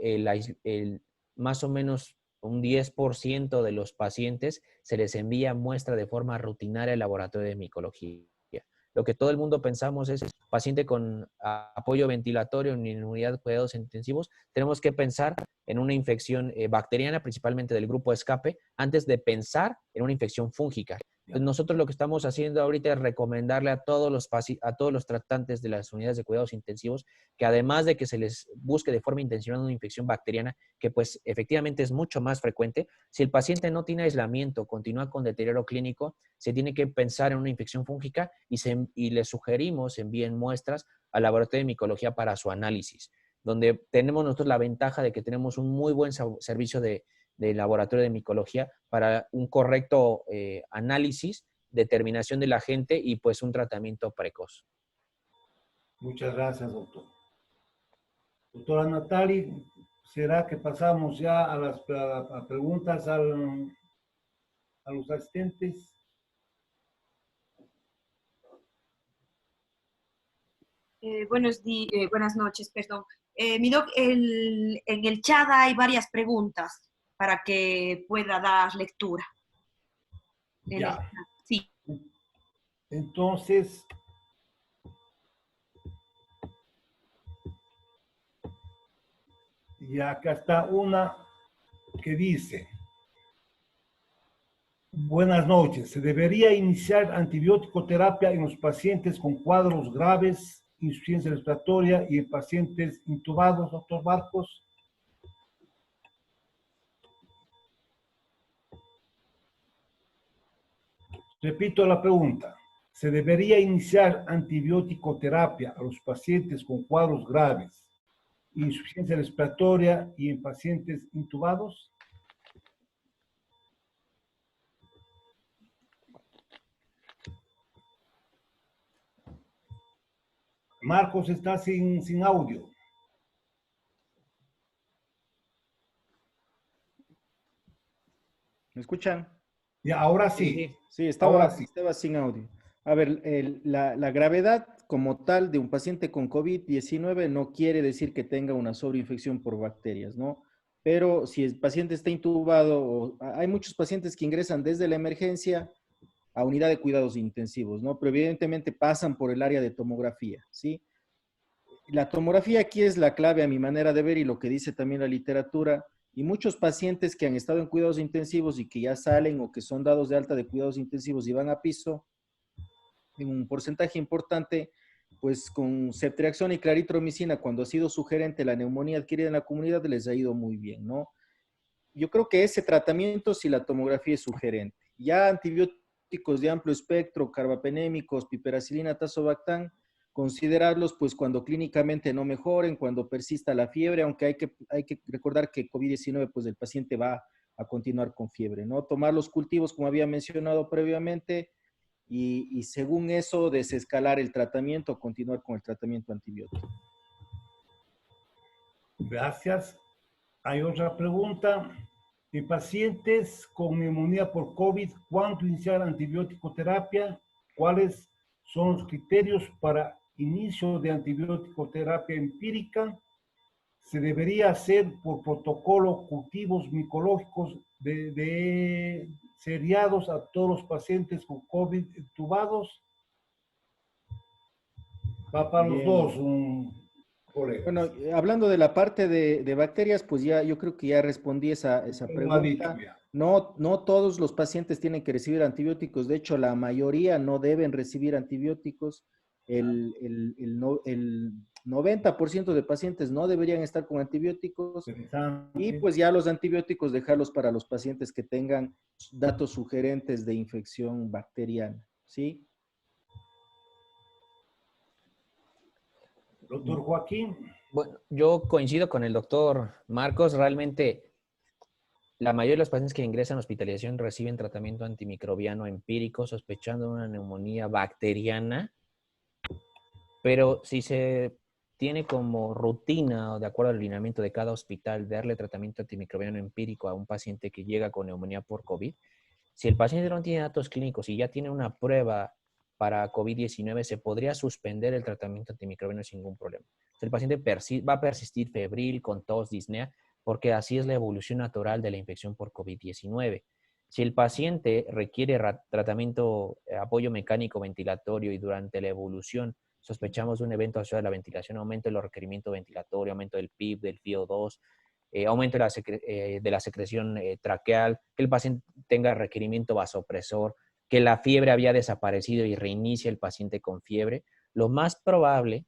más o menos un 10% de los pacientes se les envía muestra de forma rutinaria al laboratorio de micología. Lo que todo el mundo pensamos es, paciente con apoyo ventilatorio en unidad de cuidados intensivos, tenemos que pensar en una infección bacteriana, principalmente del grupo escape, antes de pensar en una infección fúngica. Entonces, nosotros lo que estamos haciendo ahorita es recomendarle a todos los tratantes de las unidades de cuidados intensivos que además de que se les busque de forma intencionada una infección bacteriana, que pues efectivamente es mucho más frecuente, si el paciente no tiene aislamiento, continúa con deterioro clínico, se tiene que pensar en una infección fúngica y le sugerimos envíen muestras al laboratorio de micología para su análisis, donde tenemos nosotros la ventaja de que tenemos un muy buen servicio de laboratorio de micología para un correcto análisis, determinación del agente y pues un tratamiento precoz. Muchas gracias, doctor. Doctora Natali, ¿será que pasamos ya a las preguntas a los asistentes? Buenas noches, perdón. En el chat hay varias preguntas para que pueda dar lectura. Ya. Sí. Entonces, y acá está una que dice, buenas noches, ¿se debería iniciar antibiótico terapia en los pacientes con cuadros graves, insuficiencia respiratoria y en pacientes intubados, doctor Marcos? Repito la pregunta. ¿Se debería iniciar antibiótico terapia a los pacientes con cuadros graves, insuficiencia respiratoria y en pacientes intubados? Marcos está sin audio. ¿Me escuchan? Ya, ahora sí. Sí, Ahora sí. estaba sin audio. A ver, la gravedad como tal de un paciente con COVID-19 no quiere decir que tenga una sobreinfección por bacterias, ¿no? Pero si el paciente está intubado, hay muchos pacientes que ingresan desde la emergencia a unidad de cuidados intensivos, ¿no? Pero evidentemente pasan por el área de tomografía, ¿sí? La tomografía aquí es la clave a mi manera de ver y lo que dice también la literatura. Y muchos pacientes que han estado en cuidados intensivos y que ya salen o que son dados de alta de cuidados intensivos y van a piso, en un porcentaje importante, pues con ceftriaxona y claritromicina, cuando ha sido sugerente la neumonía adquirida en la comunidad, les ha ido muy bien, ¿no? Yo creo que ese tratamiento, si la tomografía es sugerente. Ya antibióticos de amplio espectro, carbapenémicos, piperacilina, tazobactam, considerarlos pues cuando clínicamente no mejoren, cuando persista la fiebre, aunque hay que recordar que COVID-19 pues el paciente va a continuar con fiebre, ¿no? Tomar los cultivos como había mencionado previamente y según eso desescalar el tratamiento, continuar con el tratamiento antibiótico. Gracias. Hay otra pregunta. En pacientes con neumonía por COVID, ¿cuándo iniciar antibiótico terapia? ¿Cuáles son los criterios para inicio de antibiótico terapia empírica? ¿Se debería hacer por protocolo cultivos micológicos seriados a todos los pacientes con COVID intubados? Va para los dos. colegas. Bueno, hablando de la parte de bacterias, pues ya yo creo que ya respondí esa Lo ha dicho pregunta. ya. No, no todos los pacientes tienen que recibir antibióticos. De hecho, la mayoría no deben recibir antibióticos. El 90% de pacientes no deberían estar con antibióticos. Y Interesante. pues ya los antibióticos dejarlos para los pacientes que tengan datos sugerentes de infección bacteriana, ¿sí? Doctor Joaquín, Bueno, yo coincido con el doctor Marcos. Realmente, la mayoría de los pacientes que ingresan a hospitalización reciben tratamiento antimicrobiano empírico sospechando una neumonía bacteriana, pero si se tiene como rutina o de acuerdo al alineamiento de cada hospital darle tratamiento antimicrobiano empírico a un paciente que llega con neumonía por COVID, si el paciente no tiene datos clínicos y ya tiene una prueba para COVID-19, se podría suspender el tratamiento antimicrobiano sin ningún problema. El paciente va a persistir febril, con tos, disnea, porque así es la evolución natural de la infección por COVID-19. Si el paciente requiere tratamiento, apoyo mecánico ventilatorio y durante la evolución sospechamos de un evento asociado a la ventilación, aumento de los requerimientos ventilatorios, aumento del PIB, del FiO2, aumento de la secreción traqueal, que el paciente tenga requerimiento vasopresor, que la fiebre había desaparecido y reinicia el paciente con fiebre, lo más probable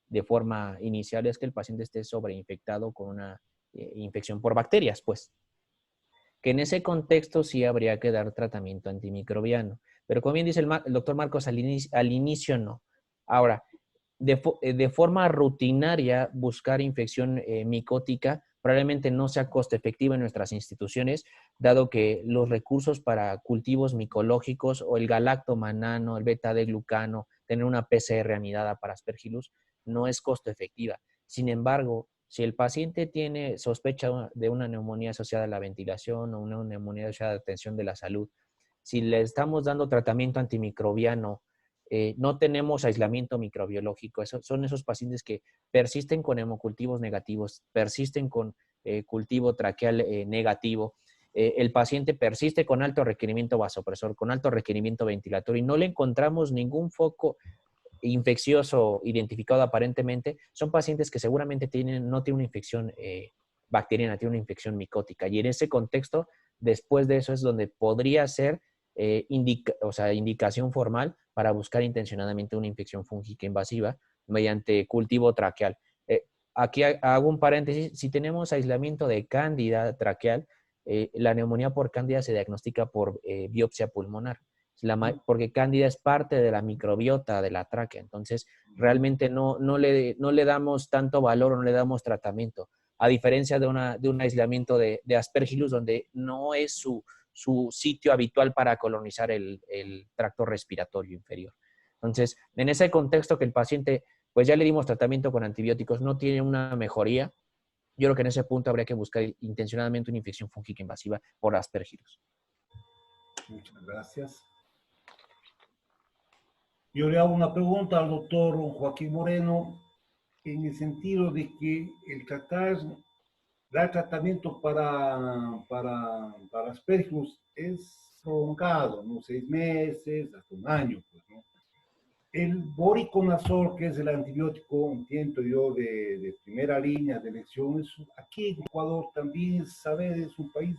de forma inicial es que el paciente esté sobreinfectado con una infección por bacterias, pues. Que en ese contexto sí habría que dar tratamiento antimicrobiano. Pero como bien dice el doctor Marcos, al inicio no. Ahora, de forma rutinaria, buscar infección micótica probablemente no sea costo efectivo en nuestras instituciones, dado que los recursos para cultivos micológicos o el galactomanano, el beta-D-glucano, tener una PCR anidada para Aspergillus, no es costo efectiva. Sin embargo, si el paciente tiene sospecha de una neumonía asociada a la ventilación o una neumonía asociada a la atención de la salud, si le estamos dando tratamiento antimicrobiano, no tenemos aislamiento microbiológico. Son esos pacientes que persisten con hemocultivos negativos, persisten con cultivo traqueal negativo. El paciente persiste con alto requerimiento vasopresor, con alto requerimiento ventilatorio y no le encontramos ningún foco infeccioso identificado aparentemente. Son pacientes que seguramente no tienen una infección bacteriana, tienen una infección micótica. Y en ese contexto, después de eso es donde podría ser indicación formal para buscar intencionadamente una infección fúngica invasiva mediante cultivo traqueal. Aquí hago un paréntesis. Si tenemos aislamiento de cándida traqueal, la neumonía por cándida se diagnostica por biopsia pulmonar, porque cándida es parte de la microbiota de la tráquea. Entonces, realmente no le damos tanto valor o no le damos tratamiento, a diferencia de un aislamiento de Aspergillus, donde no es su sitio habitual para colonizar el tracto respiratorio inferior. Entonces, en ese contexto que el paciente, pues ya le dimos tratamiento con antibióticos, no tiene una mejoría, yo creo que en ese punto habría que buscar intencionadamente una infección fúngica invasiva por Aspergillus. muchas gracias. Yo le hago una pregunta al doctor Joaquín Moreno en el sentido de que dar tratamiento para Aspergillus es prolongado, ¿no? 6 meses, hasta un año, pues, ¿no? El voriconazol, que es el antibiótico, entiendo yo, de primera línea de elección, aquí en Ecuador también, saber, es un país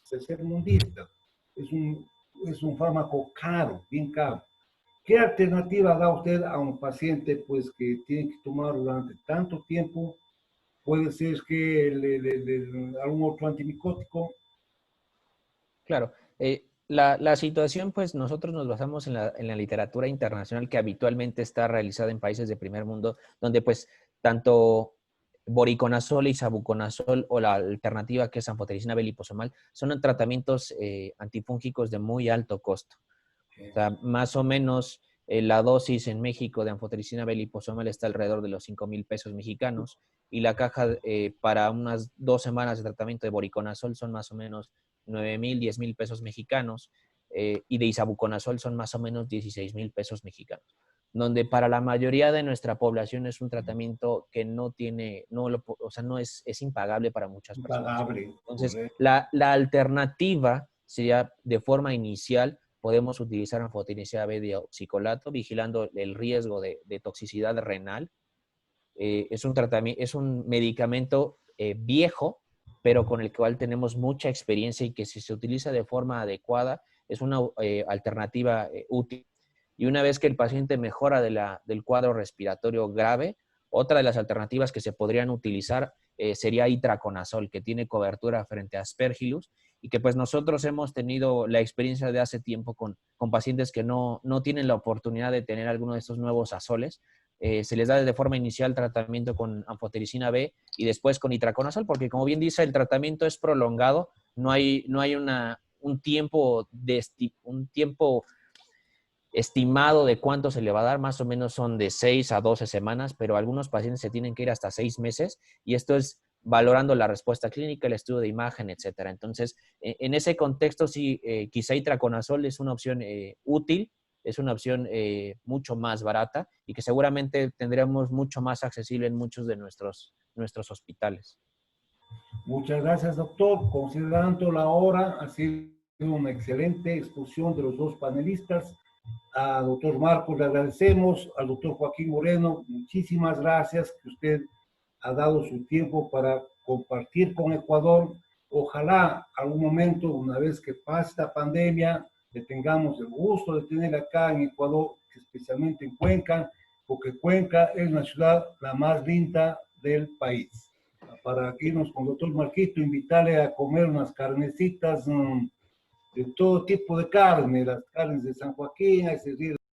tercermundista, es un fármaco caro, bien caro. ¿Qué alternativa da usted a un paciente pues, que tiene que tomar durante tanto tiempo? Puede ser que algún otro antimicótico. Claro. La situación, pues nosotros nos basamos en la literatura internacional que habitualmente está realizada en países de primer mundo, donde pues tanto voriconazol y sabuconazol o la alternativa que es anfotericina B liposomal son tratamientos antifúngicos de muy alto costo. O sea, más o menos la dosis en México de anfotericina B liposomal está alrededor de los 5,000 pesos mexicanos y la caja para unas 2 semanas de tratamiento de voriconazol son más o menos 9,000, 10,000 pesos mexicanos y de isabuconazol son más o menos 16,000 pesos mexicanos, donde para la mayoría de nuestra población es un tratamiento que no tiene, o sea, no es impagable para muchas personas. Impagable. Entonces, Correcto. la alternativa sería de forma inicial podemos utilizar anfotericina B de oxicolato, vigilando el riesgo de toxicidad renal. es un medicamento viejo, pero con el cual tenemos mucha experiencia y que si se utiliza de forma adecuada es una alternativa útil. Y una vez que el paciente mejora del cuadro respiratorio grave, otra de las alternativas que se podrían utilizar sería itraconazol, que tiene cobertura frente a Aspergillus y que pues nosotros hemos tenido la experiencia de hace tiempo con pacientes que no tienen la oportunidad de tener alguno de estos nuevos azoles. Se les da de forma inicial tratamiento con anfotericina B y después con itraconazol, porque como bien dice, el tratamiento es prolongado, no hay un tiempo estimado de cuánto se le va a dar, más o menos son de 6 a 12 semanas, pero algunos pacientes se tienen que ir hasta 6 meses y esto es valorando la respuesta clínica, el estudio de imagen, etcétera. Entonces, en ese contexto, sí, quizá itraconazol es una opción útil, es una opción mucho más barata y que seguramente tendremos mucho más accesible en muchos de nuestros hospitales. Muchas gracias, doctor. Considerando la hora, ha sido una excelente exposición de los dos panelistas. A doctor Marcos le agradecemos, al doctor Joaquín Moreno, muchísimas gracias que usted ha dado su tiempo para compartir con Ecuador. Ojalá algún momento, una vez que pase esta pandemia, le tengamos el gusto de tener acá en Ecuador, especialmente en Cuenca, porque Cuenca es la ciudad la más linda del país. Para irnos con el doctor Marquito, invitarle a comer unas carnecitas de todo tipo de carne, las carnes de San Joaquín, es decir,